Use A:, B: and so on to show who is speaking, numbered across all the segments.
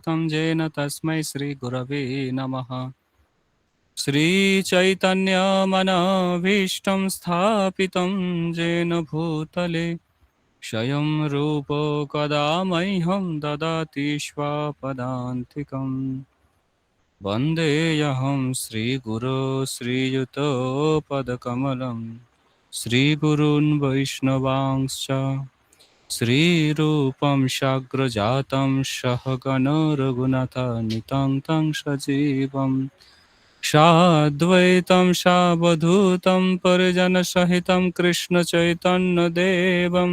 A: तं येन तस्मै श्रीगुरवे नमः। श्रीचैतन्यमनभीष्टं स्थापितं येन भूतले स्वयं रूपो कदा मह्यं ददाति स्वापदान्तिकम्। वन्देऽहं श्रीगुरो श्रीयुतपदकमलं श्रीगुरून् वैष्णवांश्च श्रीरूपं साग्रजातं सहगण रघुनाथान्वितं तं सजीवम् साद्वैतं सावधूतं परिजनसहितं कृष्णचैतन्यदेवं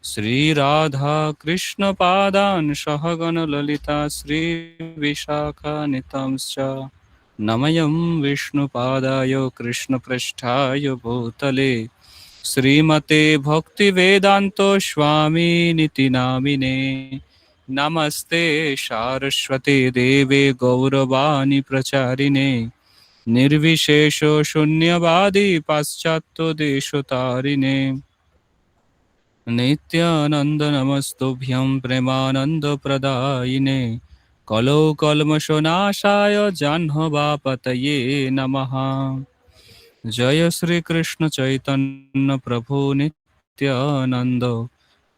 A: श्रीराधाकृष्णपादान् सहगण ललिता श्रीविशाखान्वितांश्च नमयं विष्णुपादाय कृष्णपृष्ठाय भूतले श्रीमते भक्तिवेदान्तो स्वामिनिति नामिने। नमस्ते सारस्वती देवे गौरवाणी प्रचारिणे निर्विशेष शून्यवादी पाश्चात्य देशतारिणे नित्यानंद नमस्तुभ्यं प्रेमानंद प्रदायिने कलौ कल्मषनाशाय जाह्नवापतये नमः। जय श्री कृष्ण चैतन्य प्रभु नित्यानंद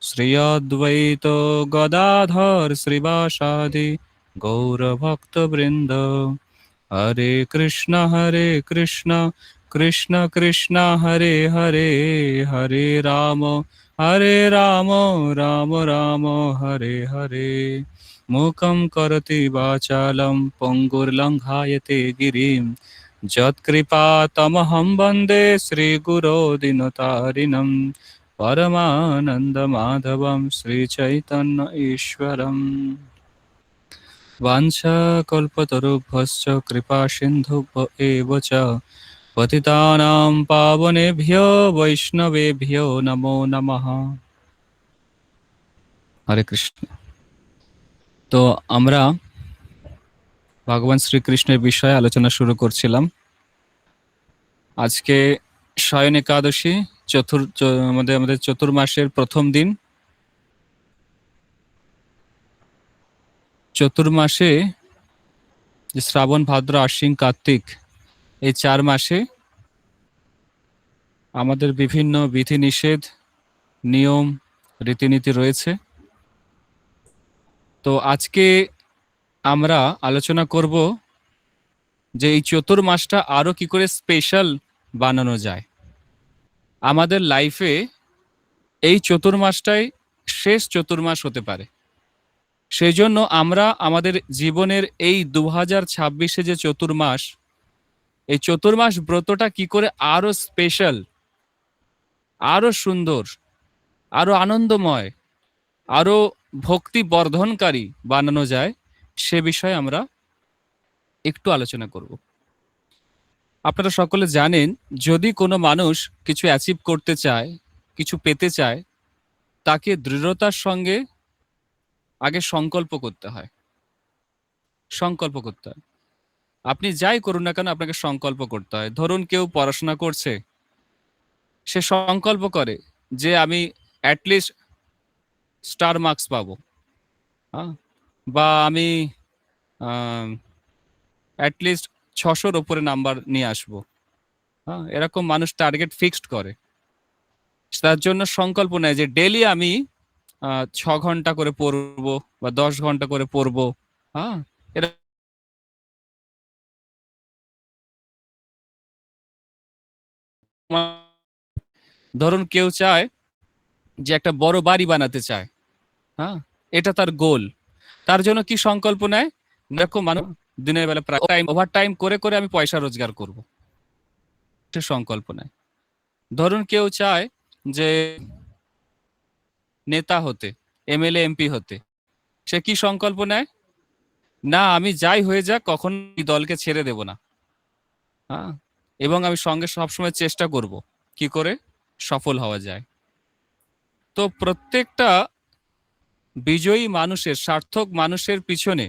A: श्री अद्वैत गदाधर श्रीवासादि गौरभक्तवृंद। हरे कृष्ण कृष्ण कृष्ण हरे हरे, हरे राम राम राम हरे हरे। मूकं करोति वाचालं पङ्गुर्लङ्घयते गिरिं यत्कृपातमहं वन्दे श्रीगुरो दीनतारिणं परमानन्दमाधवं श्रीचैतन्य ईश्वरम्। वाञ्छाकल्पतरुभ्यश्च कृपासिन्धुभ्य एव च पतितानां पावनेभ्यो वैष्णवेभ्यो नमो नमः। हरे कृष्ण। তো আমরা ভগবান শ্রীকৃষ্ণের বিষয়ে আলোচনা শুরু করছিলাম। আজকে শয়ন একাদশী, আমাদের চতুর্মাসের প্রথম দিন। চতুর্মাসে যে শ্রাবণ, ভাদ্র, আশ্বিন, কার্তিক, এই 4 মাসে আমাদের বিভিন্ন বিধিনিষেধ, নিয়ম, রীতিনীতি রয়েছে। তো আজকে আমরা আলোচনা করব যে এই চতুর্মাসটা আরো কি করে স্পেশাল বানানো যায়। আমাদের লাইফে এই চতুর্মাসটাই শেষ চতুর্মাস হতে পারে। সেই জন্য আমরা আমাদের জীবনের এই 2026-এ যে চতুর্মাস, এই চতুর্মাস ব্রতটা কি করে আরো স্পেশাল, আরো সুন্দর, আরো আনন্দময়, আরো ভক্তি বর্ধনকারী বানানো যায়, সে বিষয়ে আমরা একটু আলোচনা করব। আপনারা সকলে জানেন, যদি কোনো মানুষ কিছু অ্যাচিভ করতে চায়, কিছু পেতে চায়, তাকে দৃঢ়তার সঙ্গে আগে সংকল্প করতে হয়। সংকল্প করতে হয়। আপনি যাই করুন না কেন, আপনাকে সংকল্প করতে হয়। ধরুন কেউ পড়াশোনা করছে, সে সংকল্প করে যে আমি অ্যাটলিস্ট স্টার মার্কস পাবো, হ্যাঁ, বা আমি অ্যাটলিস্ট 600-র উপরে নাম্বার নিয়ে আসবো, হ্যাঁ, এরকম মানুষ টার্গেট ফিক্সড করে। তার জন্য সংকল্প নেয় যে ডেলি আমি 6 ঘন্টা করে পড়বো বা 10 ঘন্টা করে পড়বো, হ্যাঁ। ধরুন কেউ চায় যে একটা বড় বাড়ি বানাতে চায়, হ্যাঁ, এটা তার গোল। তার জন্য কি সংকল্প নেয়, দেখো মানুষ দিনের বেলা প্রায় টাইম ওভার টাইম করে করে আমি পয়সা রোজগার করব, সে সংকল্প নেয়। ধরুন কেউ চায় যে নেতা হতে, এমএলএ এমপি হতে, সে কি সংকল্প নেয়, না আমি যাই হয়ে যাক কখন এই দলকে ছেড়ে দেব না, হ্যাঁ, এবং আমি সঙ্গে সবসময় চেষ্টা করব কি করে সফল হওয়া যায়। তো প্রত্যেকটা বিজয়ী মানুষের, সার্থক মানুষের পিছনে,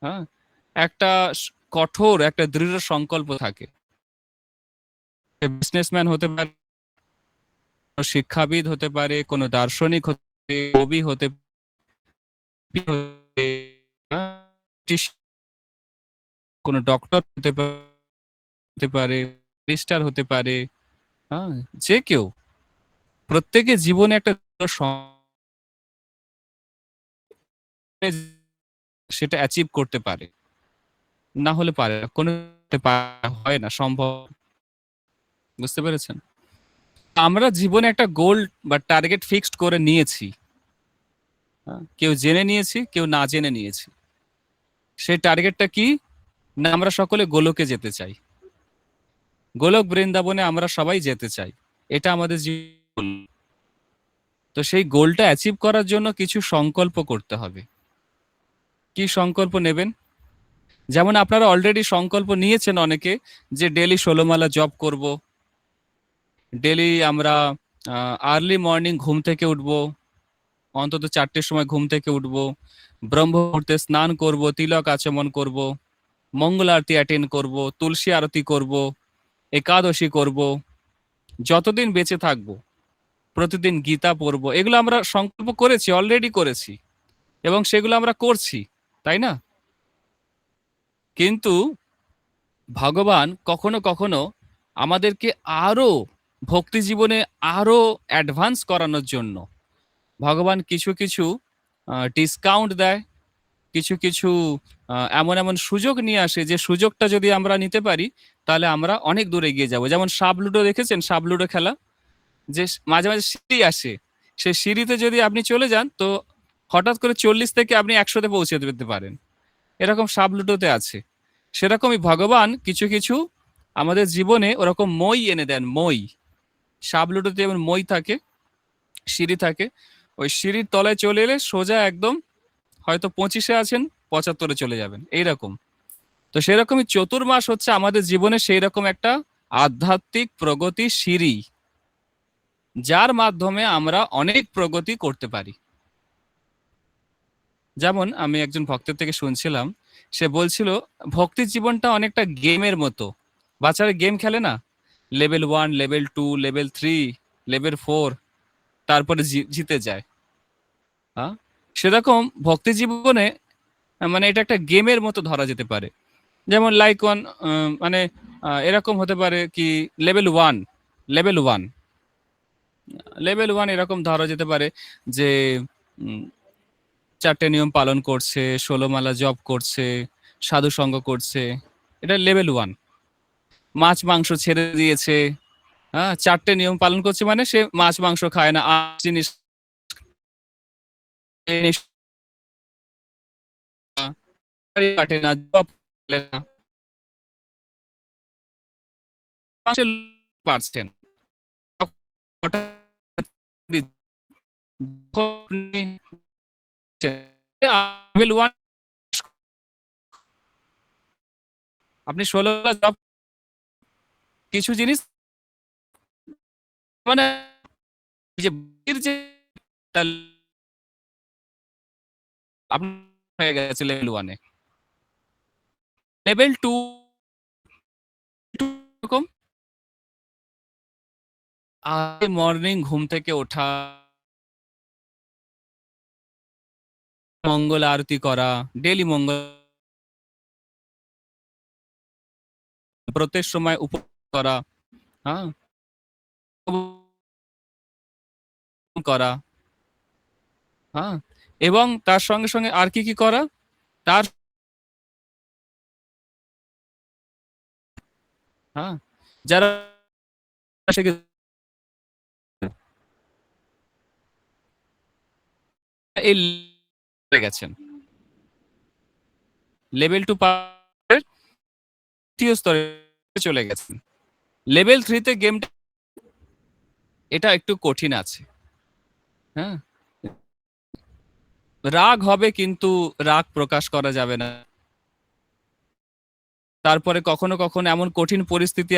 A: হ্যাঁ, একটা কঠোর, একটা দৃঢ় সংকল্প থাকে। বিজনেসম্যান হতে পারে, শিক্ষাবিদ হতে পারে, কোনো দার্শনিক হতে, কবি হতে, কোনো ডক্টর হতে পারে, ব্যারিস্টার হতে পারে, হ্যাঁ? যে কেউ। প্রত্যেকের জীবনে একটা সেটা অ্যাচিভ করতে পারে। না হলে পারে না। কোনো হয় না, সম্ভব। বুঝতে পেরেছেন? আমরা জীবনে একটা গোল বা টার্গেট ফিক্সড করে নিয়েছি। কেউ জেনে নিয়েছি, কেউ না জেনে নিয়েছি। সেই টার্গেটটা কি? না, আমরা সকলে গোলকে যেতে চাই। গোলক বৃন্দাবনে আমরা সবাই যেতে চাই। এটা আমাদের জীবন। তো সেই গোলটা অ্যাচিভ করার জন্য কিছু সংকল্প করতে হবে। কি সংকল্প নেবেন? যেমন আপনারা অলরেডি সংকল্প নিয়েছেন অনেকে যে ডেইলি ১৬ মালা জপ করব। ডেইলি আমরা আর্লি মর্নিং ঘুম থেকে উঠব। অন্তত ৪টের সময় ঘুম থেকে উঠব। ব্রহ্ম মুহূর্তে স্নান করব, তিলক আচমন করব, মঙ্গল আরতি অ্যাটেন্ড করব, তুলসী আরতি করব, একাদশী করব, যতদিন বেঁচে থাকবো প্রতিদিন গীতা পড়ব। এগুলো আমরা সংকল্প করেছি, অলরেডি করেছি এবং সেগুলো আমরা করছি, তাই না? কিন্তু ভগবান কখনো কখনো আমাদেরকে আরো ভক্তি জীবনে আরো অ্যাডভান্স করানোর জন্য ভগবান কিছু কিছু ডিসকাউন্ট দেয়, কিছু কিছু এমন এমন সুযোগ নিয়ে আসে যে সুযোগটা যদি আমরা নিতে পারি তাহলে আমরা অনেক দূর এগিয়ে যাব। যেমন সাপ লুডো দেখেছেন? সাপ লুডো খেলা যে মাঝে মাঝে সিঁড়ি আসে, সেই সিঁড়িতে যদি আপনি চলে যান তো হঠাৎ করে 40 থেকে আপনি 100-তে পৌঁছে যেতে পারেন। এরকম সাপ লুডোতে আছে। সেরকমই ভগবান কিছু কিছু আমাদের জীবনে ওরকম মই এনে দেন, মই। সাপ লুডোতে যেমন মই থাকে, সিঁড়ি থাকে, ওই সিঁড়ির তলায় চলে এলে সোজা একদম হয়তো 25-এ আছেন, 75-এ চলে যাবেন, এইরকম। তো সেরকমই চতুর্মাস হচ্ছে আমাদের জীবনে সেই রকম একটা আধ্যাত্মিক প্রগতি সিঁড়ি, যার মাধ্যমে আমরা অনেক প্রগতি করতে পারি। যেমন আমি একজন ভক্তের থেকে শুনছিলাম, সে বলছিল ভক্তি জীবনটা অনেকটা গেমের মতো। বাচ্চারা গেম খেলে না? লেভেল 1, লেভেল 2, লেভেল 3, লেভেল 4, তারপরে জিতে যায়। হ্যাঁ? সেরকম ভক্তি জীবনে মানে এটা একটা গেমের মতো ধরা যেতে পারে। যেমন লাইক ওয়ান, মানে এরকম হতে পারে কি লেভেল 1, লেভেল 1, লেভেল 1 এরকম ধরা যেতে পারে যে 4টে নিয়ম পালন করছে, ১৬ মালা জপ করছে, সাধু সঙ্গ করছে। এটা লেভেল 1। মাছ মাংস ছেড়ে দিয়েছে। হ্যাঁ? 4টে নিয়ম পালন করছে মানে সে মাছ মাংস খায় না। জিনিস কাটে না, জব করে না। পারছেন। লেভেল 1 আপনি ১৬ জব কিছু জিনিস মানে যে যে আপনি হয়ে গেছে লেভেল 1 এ। লেভেল 2 এরকম আর্লি মর্নিং ঘুম থেকে ওঠা, মঙ্গল আরতি করা, ডেইলি মঙ্গল ব্রতের সময় উপবাস করা, হ্যাঁ? করা, হ্যাঁ? এবং তার সঙ্গে সঙ্গে আর কি করা? তার হ্যাঁ? যারা এই গেছেন। লেভেল 2 পার ৩য় স্তরে চলে গেছেন। লেভেল 3 তে গেমটা এটা একটু কঠিন আছে। হ্যাঁ? রাগ হবে কিন্তু রাগ প্রকাশ করা যাবে না। তারপরে কখনো কখনো এমন কঠিন পরিস্থিতি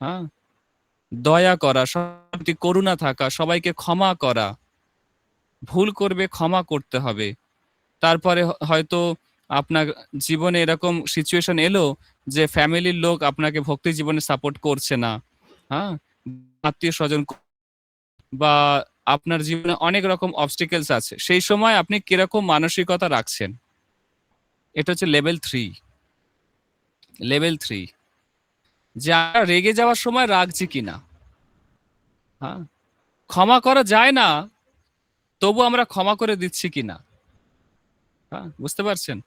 A: হ্যাঁ? দয়া করা, সবার প্রতি করুণা থাকা, সবাইকে ক্ষমা করা। ভুল করবে ক্ষমা করতে হবে। তারপরে হয়তো আপনার জীবনে এরকম সিচুয়েশন এলো যে ফ্যামিলির লোক আপনাকে ভক্তি জীবনে সাপোর্ট করছে না। হ্যাঁ? আত্মীয়স্বজন বা আপনার জীবনে অনেক রকম অবস্টিকেলস আছে, সেই সময় আপনি কিরকম মানসিকতা রাখছেন, এটা হচ্ছে লেভেল 3। লেভেল 3, যে আমরা রেগে যাওয়ার সময় রাগছি কিনা। হ্যাঁ, ক্ষমা করা যায় না, তবু আমরা ক্ষমা করে দিচ্ছি কিনা। হ্যাঁ, বুঝতে পারছেন?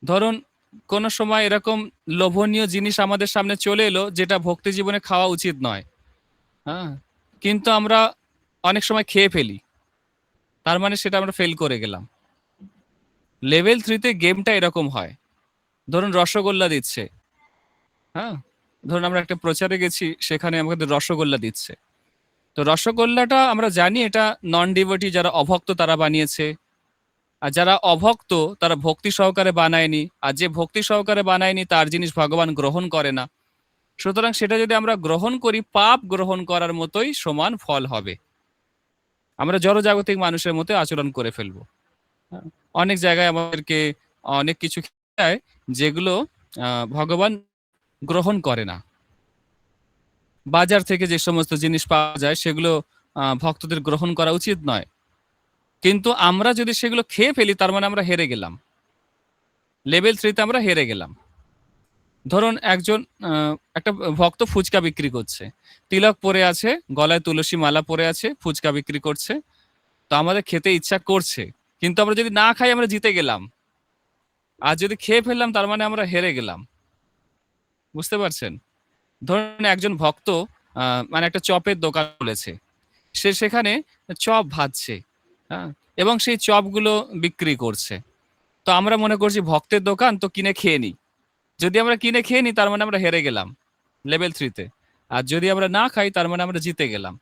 A: ধরুন কোনো সময় এরকম লোভনীয় জিনিস আমাদের সামনে চলে এলো, যেটা ভক্তি জীবনে খাওয়া উচিত নয়। হ্যাঁ, কিন্তু আমরা অনেক সময় খেয়ে ফেলি, তার মানে সেটা আমরা ফেল করে গেলাম। লেভেল 3-তে গেমটা এরকম হয়। ধরুন রসগোল্লা দিচ্ছে। হ্যাঁ, ধরুন আমরা একটা প্রচারে গেছি, সেখানে আমাদের রসগোল্লা দিচ্ছে। তো রসগোল্লাটা আমরা জানি এটা নন ডিভোটি, যারা অভক্ত তারা বানিয়েছে। আর যারা অভক্ত তারা ভক্তি সহকারে বানায়নি, আর যে ভক্তি সহকারে বানায়নি তার জিনিস ভগবান গ্রহণ করে না। সুতরাং সেটা যদি আমরা গ্রহণ করি, পাপ গ্রহণ করার মতোই সমান ফল হবে। আমরা জড়জাগতিক মানুষের মতো আচরণ করে ফেলবো। হ্যাঁ, অনেক জায়গায় আমাদেরকে অনেক কিছু খেতে দেয়, যেগুলো ভগবান গ্রহণ করে না। বাজার থেকে যে সমস্ত জিনিস পাওয়া যায় সেগুলো ভক্তদের গ্রহণ করা উচিত নয়, কিন্তু আমরা যদি সেগুলো খেয়ে ফেলি তার মানে আমরা হেরে গেলাম। লেভেল 3-তে আমরা হেরে গেলাম। ধরুন একজন একটা ভক্ত ফুচকা বিক্রি করছে, তিলক পরে আছে, গলায় তুলসী মালা পরে আছে, ফুচকা বিক্রি করছে। তো আমাদের খেতে ইচ্ছা করছে, কিন্তু আমরা যদি না খাই আমরা জিতে গেলাম, আর যদি খেয়ে ফেললাম তার মানে আমরা হেরে গেলাম। বুঝতে পারছেন? ধরুন একজন ভক্ত মানে একটা চপের দোকান খুলেছে, সে সেখানে চপ ভাজছে। হ্যাঁ, এবং সেই চপগুলো বিক্রি করছে। তো আমরা মনে করছি ভক্তের দোকান, তো কিনে খেয়ে নিই। যদি আমরা কিনে খেয়ে নিই তার মানে আমরা হেরে গেলাম লেভেল 3-তে। আর যদি আমরা না খাই তার মানে আমরা জিতে গেলাম।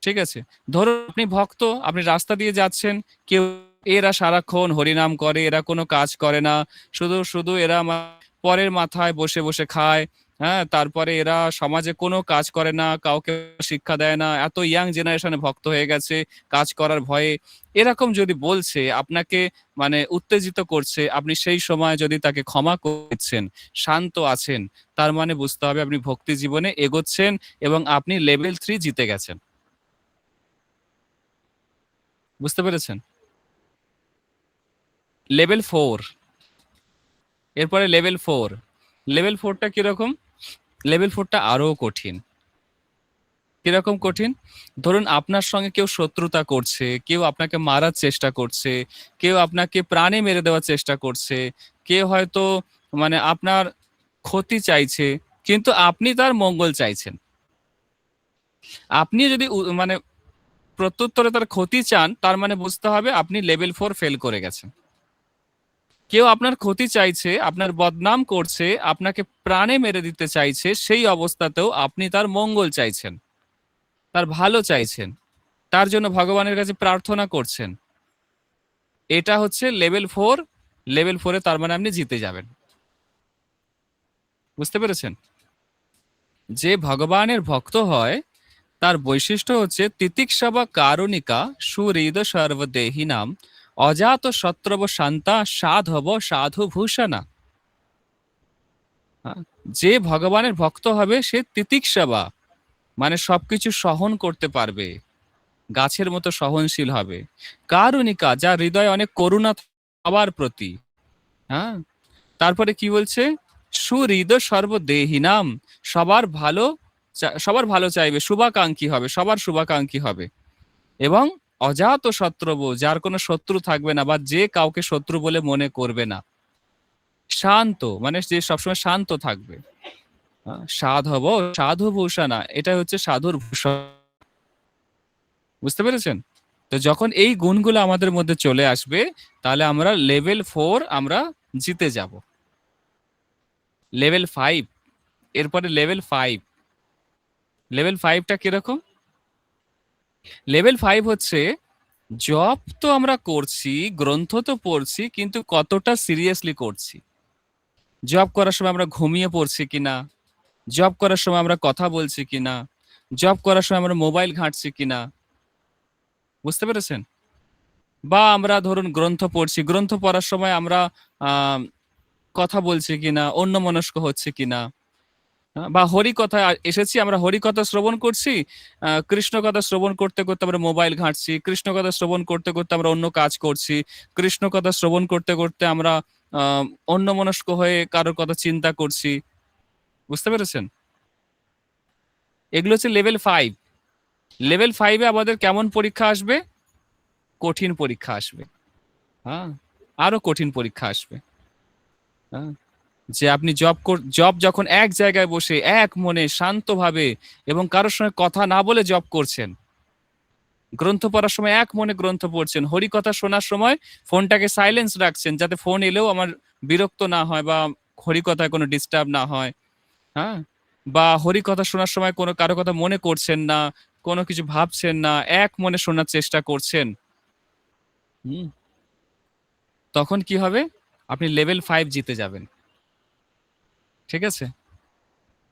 A: ঠিক আছে? ধরুন আপনি ভক্ত, আপনি রাস্তা দিয়ে যাচ্ছেন, কেউ এরা সারাক্ষণ হরিনাম করে, এরা কোনো কাজ করে না, শুধু শুধু এরা পরের মাথায় বসে বসে খায়। হ্যাঁ, তারপরে এরা সমাজে কোনো কাজ করে না, কাউকে শিক্ষা দেয় না, এত ইয়াং জেনারেশনে ভক্ত হয়ে গেছে কাজ করার ভয়ে। এরকম যদি বলছে, আপনাকে মানে উত্তেজিত করছে, আপনি সেই সময় যদি তাকে ক্ষমা করছেন, শান্ত আছেন, তার মানে বুঝতে হবে আপনি ভক্তি জীবনে এগোচ্ছেন এবং আপনি লেভেল 3 জিতে গেছেন। বুঝতে পেরেছেন? লেভেল 4, এরপরে লেভেল 4। লেভেল 4টা কিরকম? লেভেল 4টা আরো কঠিন। কিরকম কঠিন? ধরুন আপনার সঙ্গে কেউ শত্রুতা করছে, কেউ আপনাকে মারার চেষ্টা করছে, কেউ আপনাকে প্রাণে মেরে দেওয়ার চেষ্টা করছে, কেউ হয়তো মানে আপনার ক্ষতি চাইছে, কিন্তু আপনি তার মঙ্গল চাইছেন। আপনি যদি মানে প্রত্যুত্তরে তার ক্ষতি চান, তার মানে বুঝতে হবে আপনি লেভেল 4 ফেল করে গেছেন। কেউ আপনার ক্ষতি চাইছে, আপনার বদনাম করছে, আপনাকে প্রাণে মেরে দিতে চাইছে, সেই অবস্থাতেও আপনি তার মঙ্গল চাইছেন, তার ভালো চাইছেন, তার জন্য ভগবানের কাছে প্রার্থনা করছেন। এটা হচ্ছে লেভেল 4। লেভেল 4-এ তার মানে আপনি জিতে যাবেন। বুঝতে পেরেছেন? যে ভগবানের ভক্ত হয় তার বৈশিষ্ট্য হচ্ছে তিতিক্ষা বা কারুণিকা সুহৃদ সর্বদেহিনাম অজাত শত্রব শান্তা সাধব সাধু ভূষণা। যে ভগবানের ভক্ত হবে সে তিতিক্ষাবা, মানে সবকিছু সহন করতে পারবে, গাছের মতো সহনশীল হবে। কারুণিকা, যার হৃদয়ে অনেক করুণা সবার প্রতি। হ্যাঁ, তারপরে কি বলছে? সুহৃদ সর্বদেহিনাম, সবার ভালো সবার ভালো চাইবে, শুভাকাঙ্ক্ষী হবে, সবার শুভাকাঙ্ক্ষী হবে। এবং অজাত শত্রুব, যার কোনো শত্রু থাকবে না, বা যে কাউকে শত্রু বলে মনে করবে না। শান্ত, মানে যে সবসময় শান্ত থাকবে। সাধব সাধু ভূষণা, এটা হচ্ছে সাধুর ভূষণ। বুঝতে পেরেছেন? তো যখন এই গুণগুলো আমাদের মধ্যে চলে আসবে, তাহলে আমরা লেভেল 4 আমরা জিতে যাব। লেভেল 5, এরপরে লেভেল 5। লেভেল 5টা কিরকম? লেভেল 5 হচ্ছে জব তো আমরা করছি, গ্রন্থ তো পড়ছি, কিন্তু কতটা সিরিয়াসলি করছি। জব করার সময় আমরা ঘুমিয়ে পড়ছি কিনা, জব করার সময় আমরা কথা বলছি কিনা, জব করার সময় আমরা মোবাইল ঘাঁটছি কিনা। বুঝতে পেরেছেন? বা আমরা ধরুন গ্রন্থ পড়ছি, গ্রন্থ পড়ার সময় আমরা আহ কথা বলছি কিনা, অন্যমনস্ক হচ্ছে কিনা। বা হরিকথা এসেছি, আমরা হরিকথা শ্রবণ করছি, কৃষ্ণ কথা শ্রবণ করতে করতে আমরা মোবাইল ঘাঁটছি, কৃষ্ণ কথা শ্রবণ করতে করতে আমরা অন্য কাজ করছি, কৃষ্ণ কথা শ্রবণ করতে করতে আমরা অন্যমনস্ক হয়ে কারোর কথা চিন্তা করছি। বুঝতে পেরেছেন? এগুলো হচ্ছে লেভেল 5। লেভেল 5 এ আমাদের কেমন পরীক্ষা আসবে? কঠিন পরীক্ষা আসবে। হ্যাঁ, আরো কঠিন পরীক্ষা আসবে। হ্যাঁ, যে আপনি জব যখন এক জায়গায় বসে এক মনে শান্তভাবে এবং কারোর সঙ্গে কথা না বলে জব করছেন, গ্রন্থ পড়ার সময় এক মনে গ্রন্থ পড়ছেন, হরিকথা শোনার সময় ফোনটাকে সাইলেন্স রাখছেন যাতে ফোন এলেও আমার বিরক্ত না হয় বা হরিকথায় কোনো ডিস্টার্ব না হয়। হ্যাঁ, বা হরিকথা শোনার সময় কোনো কারো কথা মনে করছেন না, কোনো কিছু ভাবছেন না, এক মনে শোনার চেষ্টা করছেন। হুম, তখন কি হবে? আপনি লেভেল 5 জিতে যাবেন। ঠিক আছে?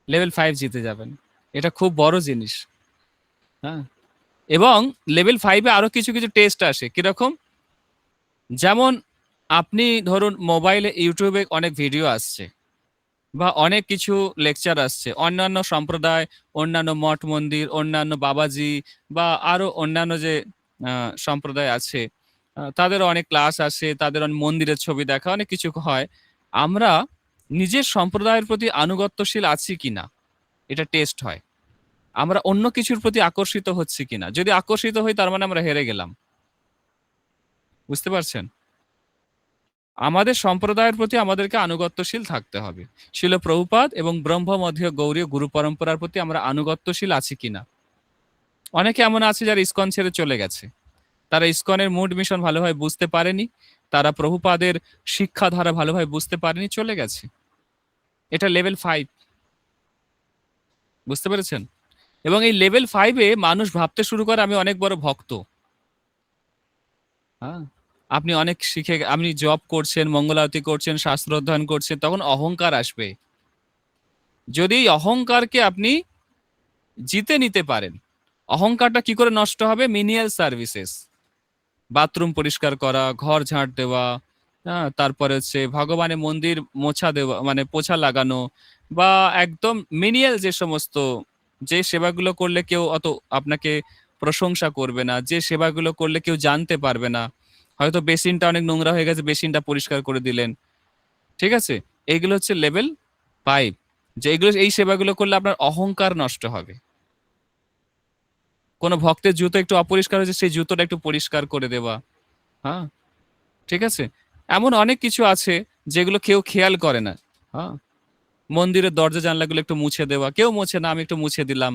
A: লেভেল 5 জিতে যাবেন। এটা খুব বড় জিনিস। হ্যাঁ? এবং লেভেল 5 এ আরো কিছু, কিছু টেস্ট আসে। কিরকম? যেমন আপনি ধরুন মোবাইলে YouTube এ অনেক ভিডিও আসছে বা অনেক কিছু লেকচার আসছে। অন্যান্য সম্প্রদায়, অন্যান্য মঠ মন্দির, অন্যান্য বাবাজি বা আরো অন্যান্য যে আ সম্প্রদায় আছে, তাদেরও অনেক ক্লাস আসে, তাদের মন্দিরের ছবি দেখা, অনেক কিছু হয়। আমরা নিজের সম্প্রদায়ের প্রতি আনুগত্যশীল আছি কিনা এটা টেস্ট হয়। আমরা অন্য কিছুর প্রতি আকর্ষিত হচ্ছি কিনা। যদি আকর্ষিত হই তার মানে আমরা হেরে গেলাম। বুঝতে পারছেন? আমাদের সম্প্রদায়ের প্রতি আমাদেরকে আনুগত্যশীল থাকতে হবে। শিল প্রভুপাদ এবং ব্রহ্মমধ্যীয় গৌড়ীয় গুরু পরম্পরার প্রতি আমরা আনুগত্যশীল আছি কিনা। অনেকে এমন আছে যারা ইসকন ছেড়ে চলে গেছে। তারা ইসকনের মুড মিশন ভালোভাবে বুঝতে পারেনি। তারা প্রভুপাদের শিক্ষাধারা ভালোভাবে বুঝতে পারেনি, চলে গেছে। এটা লেভেল 5। বুঝতে পেরেছেন? এবং এই লেভেল 5 এ মানুষ ভাবতে শুরু করে আমি অনেক বড় ভক্ত। হ্যাঁ? আপনি অনেক আপনি জব করছেন, মঙ্গল আরতি করছেন, শাস্ত্র অধ্যয়ন করছেন, তখন অহংকার আসবে। যদি এই অহংকারকে আপনি জিতে নিতে পারেন, অহংকারটা কি করে নষ্ট হবে? মিনিয়াল সার্ভিসেস, বাথরুম পরিষ্কার করা, ঘর ঝাঁট দেওয়া, হ্যাঁ? তারপরে হচ্ছে ভগবানের মন্দির মোছা দেওয়া মানে পোছা লাগানো বা একদম মিনিয়াল যে সমস্ত যে সেবাগুলো করলে কেউ অত আপনাকে প্রশংসা করবে না, যে সেবাগুলো করলে কেউ জানতে পারবে না। হয়তো বেসিনটা অনেক নোংরা হয়ে গেছে, বেসিনটা পরিষ্কার করে দিলেন। ঠিক আছে? এইগুলো হচ্ছে লেভেল 5, যে এই সেবাগুলো করলে আপনার অহংকার নষ্ট হবে। কোন ভক্তের জুতো একটু অপরিষ্কার হয়েছে, সেই জুতোটা একটু পরিষ্কার করে দেওয়া। হ্যাঁ? ঠিক আছে? এমন অনেক কিছু আছে যেগুলো কেউ খেয়াল করে না। হ্যাঁ? মন্দিরের দরজা জানলাগুলো একটু মুছে দেওয়া। কেউ মোছে না, আমি একটু মুছে দিলাম।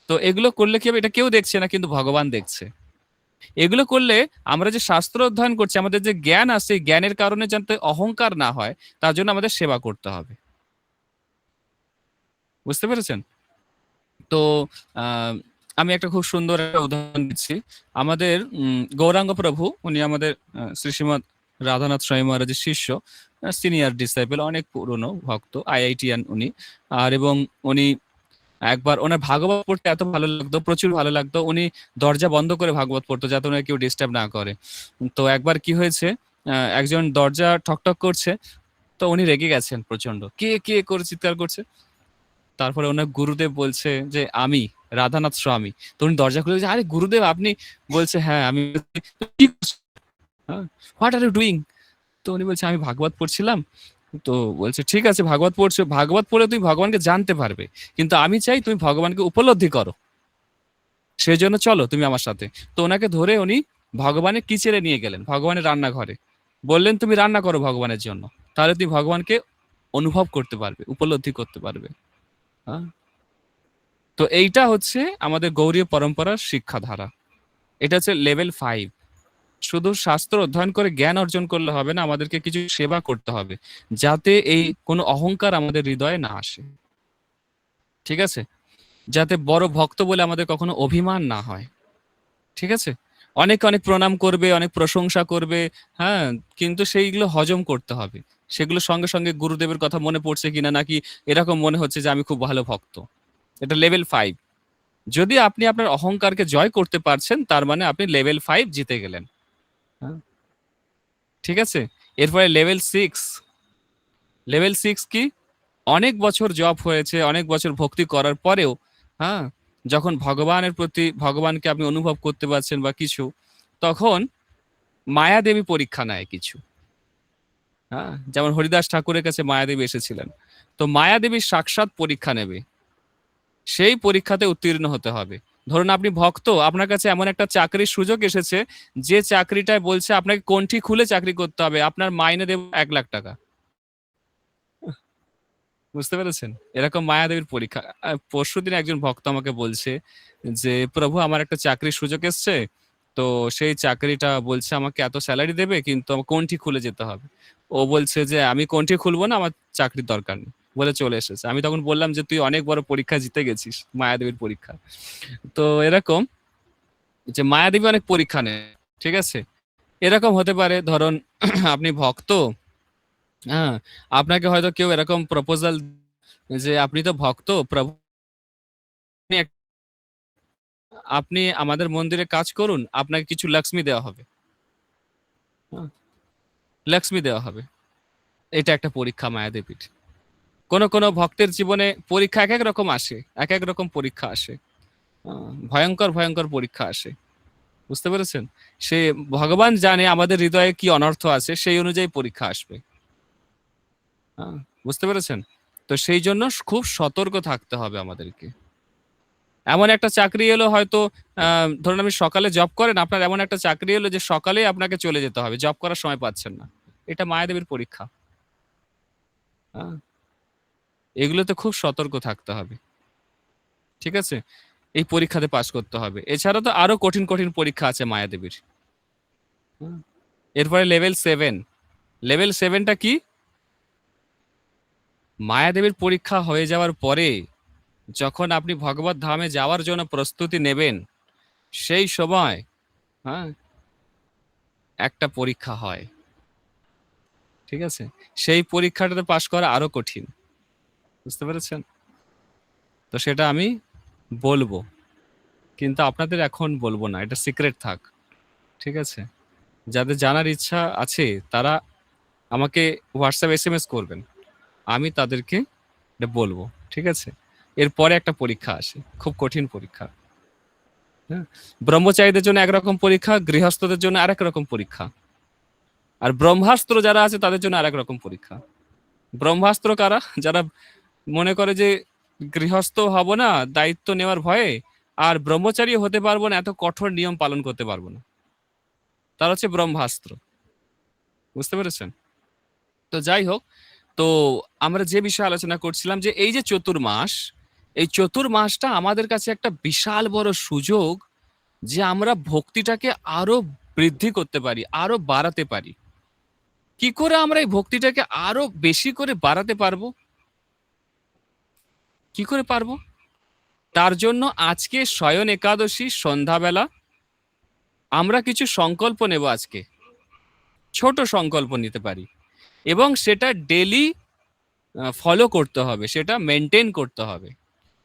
A: তো এগুলো করলে কি হবে? এটা কেউ দেখছে না কিন্তু ভগবান দেখছে। এগুলো করলে আমরা যে শাস্ত্র অধ্যয়ন করছি, আমাদের যে জ্ঞান আছে, এই জ্ঞানের কারণে যাতে অহংকার না হয়, তার জন্য আমাদের সেবা করতে হবে। বুঝতে পেরেছেন? তো আ আমি একটা খুব সুন্দর একটা উদাহরণ দিচ্ছি। আমাদের গৌরাঙ্গ প্রভু উনি আমাদের শ্রী শ্রীমৎ রাধানাথ স্বামী মহারাজের শিষ্য, সিনিয়র ডিসাইপল, অনেক পুরনো ভক্ত, আইআইটিয়ান উনি। আর এবং উনি একবার উনার ভাগবত পড়তে এত ভালো লাগতো, প্রচুর ভালো লাগতো। উনি দরজা বন্ধ করে ভাগবত পড়তো যাতে উনাকে কেউ ডিস্টার্ব না করে। তো একবার কি হয়েছে, একজন দরজা ঠকঠক করছে। তো উনি রেগে গেছেন প্রচন্ড। কে, কে করে চিৎকার করছে। তারপরে ওনার গুরুদেব বলছে যে, "আমি, রাধানাথ স্বামী।" তো উনি দরজা খুলে বলছে, "আরে গুরুদেব আপনি?" বলছে, "হ্যাঁ, আমি।" "কি করছো?" হ্যাঁ, "হোয়াট আর ইউ ডুইং?" তো উনি বলছে, "আমি ভাগবত পড়ছিলাম।" তো বলছে, "ঠিক আছে ভাগবত পড়ছো। ভাগবত পড়লে তুমি ভগবানকে জানতে পারবে। কিন্তু আমি চাই তুমি ভগবানকে উপলব্ধি করো। সেজন্য চলো তুমি আমার সাথে।" তো ওনাকে ধরে উনি ভগবানের কিচেনে নিয়ে গেলেন, ভগবানের রান্নাঘরে। বললেন, "তুমি রান্না করো ভগবানের জন্য। তাহলে তুমি ভগবানকে অনুভব করতে পারবে, উপলব্ধি করতে পারবে।" হ্যাঁ? তো এইটা হচ্ছে আমাদের গৌড়ীয় পরম্পরার শিক্ষাধারা। এটা হচ্ছে লেভেল 5। শুধু শাস্ত্র অধ্যয়ন করে জ্ঞান অর্জন করলে হবে না, আমাদেরকে কিছু সেবা করতে হবে। যাতে এই কোনো অহংকার আমাদের হৃদয়ে না আসে। ঠিক আছে? যাতে বড় ভক্ত বলে আমাদের কখনো অভিমান না হয়। ঠিক আছে? অনেকে অনেক প্রণাম করবে, অনেক প্রশংসা করবে, হ্যাঁ? কিন্তু সেইগুলো হজম করতে হবে। সেগুলো সঙ্গে, সঙ্গে গুরুদেবের কথা মনে পড়ছে কিনা নাকি এরকম মনে হচ্ছে যে আমি খুব ভালো ভক্ত। এটা লেভেল 5। যদি আপনি আপনার অহংকারকে জয় করতে পারছেন, তার মানে আপনি লেভেল 5 জিতে গেলেন। হ্যাঁ? ঠিক আছে? এরপরে লেভেল 6। লেভেল 6 কি? অনেক বছর জপ হয়েছে, অনেক বছর ভক্তি করার পরেও, হ্যাঁ, যখন ভগবানের প্রতি ভগবানকে আপনি অনুভব করতে পারছেন বা কিছু, তখন মায়াদেবী পরীক্ষা নেয় কিছু। হ্যাঁ, যেমন হরিদাস ঠাকুরের কাছে মায়াদেবী এসেছিলেন। তো মায়াদেবী সাক্ষাৎ পরীক্ষা নেবে, সেই পরীক্ষাতে উত্তীর্ণ হতে হবে। ধরুন আপনি ভক্ত, আপনার কাছে এমন একটা চাকরির সুযোগ এসেছে, যে চাকরিটায় বলছে আপনাকে কণ্ঠি খুলে চাকরি করতে হবে, আপনার মাইনে দেব 1,00,000 টাকা। বুঝতে পেরেছেন? এরকম মায়াদেবীর পরীক্ষা। পরশুদিন একজন ভক্ত আমাকে বলছে যে, "প্রভু আমার একটা চাকরির সুযোগ এসছে। তো সেই চাকরিটা বলছে আমাকে এত সেলারি দেবে, কিন্তু আমার কণ্ঠি খুলে যেতে হবে।" ও বলছে যে, "আমি কণ্ঠি খুলবো না, আমার চাকরির দরকার নেই।" বলে চলে এসেছে। আমি তখন বললাম যে, "তুই অনেক বড় পরীক্ষা জিতে গেছিস, মায়াদেবীর পরীক্ষা।" তো এরকম যে মায়াদেবী অনেক পরীক্ষা নেয়। ঠিক আছে? এরকম হতে পারে ধরুন আপনি ভক্ত, হ্যাঁ? আপনাকে হয়তো কেউ এরকম প্রপোজাল যে, "আপনি তো ভক্ত, প্রভু আপনি আপনি আমাদের মন্দিরে কাজ করুন, আপনাকে কিছু লক্ষ্মী দেওয়া হবে।" হুম? লক্ষ্মী দেওয়া হবে। এটা একটা পরীক্ষা মায়াদেবীর। কোন ভক্তের জীবনে পরীক্ষা একেক রকম আসে। একেক রকম পরীক্ষা আসে। আ ভয়ংকর, ভয়ংকর পরীক্ষা আসে। বুঝতে পেরেছেন? সে ভগবান জানে আমাদের হৃদয়ে কি অনর্থ আছে, সেই অনুযায়ী পরীক্ষা আসবে। আ বুঝতে পেরেছেন? তো সেইজন্য খুব সতর্ক থাকতে হবে আমাদেরকে। এমন একটা চাকরি এলো হয়তো, আ ধরুন আপনি সকালে জব করেন, আপনার এমন একটা চাকরি এলো যে সকালেই আপনাকে চলে যেতে হবে। জব করার সময় পাচ্ছেন না। এটা মায়াদেবীর পরীক্ষা। আ এগুলোতে খুব সতর্ক থাকতে হবে। ঠিক আছে? এই পরীক্ষাতে পাস করতে হবে। এছাড়া তো আরো কঠিন, কঠিন পরীক্ষা আছে মায়াদেবীর। হুম? এরপরে লেভেল 7। লেভেল 7 টা কি? মায়াদেবীর পরীক্ষা হয়ে যাওয়ার পরে যখন আপনি ভগবত ধামে যাওয়ার জন্য প্রস্তুতি নেবেন, সেই সময়, হ্যাঁ, একটা পরীক্ষা হয়। ঠিক আছে? সেই পরীক্ষাটাতে পাস করা আরো কঠিন। বুঝতে পেরেছেন? তো সেটা আমি বলব। কিন্তু আপনাদের এখন বলব না। এটা সিক্রেট থাক। ঠিক আছে? যাদের জানার ইচ্ছা আছে তারা আমাকে WhatsApp এসএমএস করবেন। আমি তাদেরকে এটা বলব। ঠিক আছে? এরপরে একটা পরীক্ষা আসে। খুব কঠিন পরীক্ষা। হ্যাঁ? ব্রহ্মচারীদের জন্য একরকম পরীক্ষা, গৃহস্থদের জন্য আরেক রকম পরীক্ষা। আর ব্রহ্মাস্ত্র যারা আছে তাদের জন্য আরেক রকম পরীক্ষা। ব্রহ্মাস্ত্র কারা? যারা মনে করে যে গৃহস্থ হব না দায়িত্ব নেওয়ার ভয়ে, আর ব্রহ্মচারী হতে পারবো না, এত কঠোর নিয়ম পালন করতে পারবো না। তারা হচ্ছে ব্রহ্মাস্ত্র। বুঝতে পেরেছেন? তো যাই হোক, তো আমরা যে বিষয়ে আলোচনা করছিলাম যে এই যে চতুর্মাস, এই চতুর্মাসটা আমাদের কাছে একটা বিশাল বড় সুযোগ যে আমরা ভক্তিটাকে আরো বৃদ্ধি করতে পারি, আরো বাড়াতে পারি। কি করে আমরা এই ভক্তিটাকে আরো বেশি করে বাড়াতে পারবো? কি করে পারবো? তার জন্য আজকে শয়ন একাদশী সন্ধ্যাবেলা আমরা কিছু সংকল্প নেব আজকে। ছোট সংকল্প নিতে পারি এবং সেটা ডেইলি ফলো করতে হবে। সেটা মেইনটেইন করতে হবে।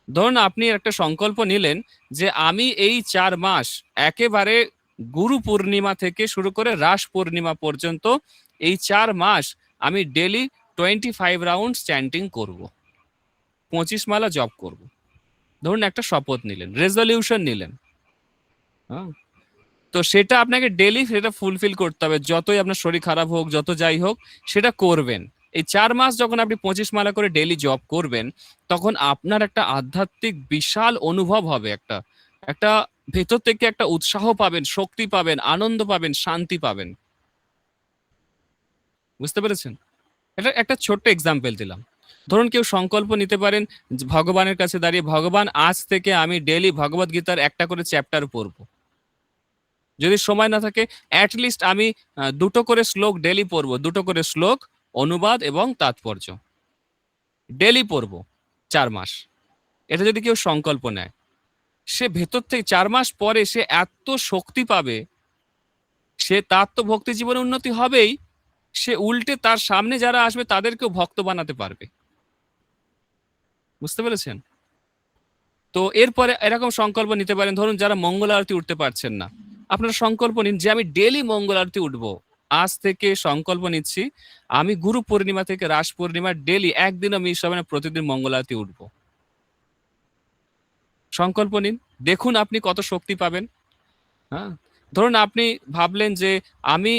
A: ধরুন আপনি একটা সংকল্প নিলেন যে আমি এই ৪ মাস একেবারে গুরু পূর্ণিমা থেকে শুরু করে রাস পূর্ণিমা পর্যন্ত এই ৪ মাস আমি ডেইলি 25 রাউন্ডস চ্যান্টিং করব। ২৫ মালা জপ করব। ধরুন একটা শপথ নিলেন, রেজোলিউশন নিলেন। হ্যাঁ? তো সেটা আপনাকে ডেইলি সেটা ফুলফিল করতে হবে। যতই আপনার শরীর খারাপ হোক, যত যাই হোক, সেটা করবেন। এই ৪ মাস যখন আপনি ২৫ মালা করে ডেইলি জপ করবেন, তখন আপনার একটা আধ্যাত্মিক বিশাল অনুভব হবে একটা। একটা ভেতর থেকে একটা উৎসাহ পাবেন, শক্তি পাবেন, আনন্দ পাবেন, শান্তি পাবেন। বুঝতে পেরেছেন? এটা একটা ছোট্ট এক্সাম্পল দিলাম। ধরুন কেউ সংকল্প নিতে পারেন যে ভগবানের কাছে দাঁড়িয়ে, "ভগবান আজ থেকে আমি ডেইলি ভগবদ্গীতার একটা করে চ্যাপ্টার পড়ব।" যদি সময় না থাকে এট লিস্ট আমি ২ টো করে শ্লোক ডেইলি পড়বো। ২ টো করে শ্লোক, অনুবাদ এবং তাৎপর্য। ডেইলি পড়বো ৪ মাস। এটা যদি কেউ সংকল্প নেয়, সে ভেতর থেকে ৪ মাস পরে সে এত শক্তি পাবে, তার তো ভক্তি জীবনে উন্নতি হবেই। সে উল্টে তার সামনে যারা আসবে তাদেরকেও ভক্ত বানাতে পারবে। বুঝতে পেরেছেন? তো এরপরে এরকম সংকল্প নিতে পারেন, ধরুন যারা মঙ্গল আরতি উঠতে পারছেন না। আপনারা সংকল্প নিন যে আমি ডেইলি মঙ্গল আরতি উঠবো। আজ থেকে সংকল্প নিচ্ছি, আমি গুরু পূর্ণিমা থেকে রাস পূর্ণিমা ডেইলি একদিনও মিস হবে না, প্রতিদিন মঙ্গল আরতি উঠবো। সংকল্প নিন, দেখুন আপনি কত শক্তি পাবেন। হ্যাঁ? ধরুন আপনি ভাবলেন যে আমি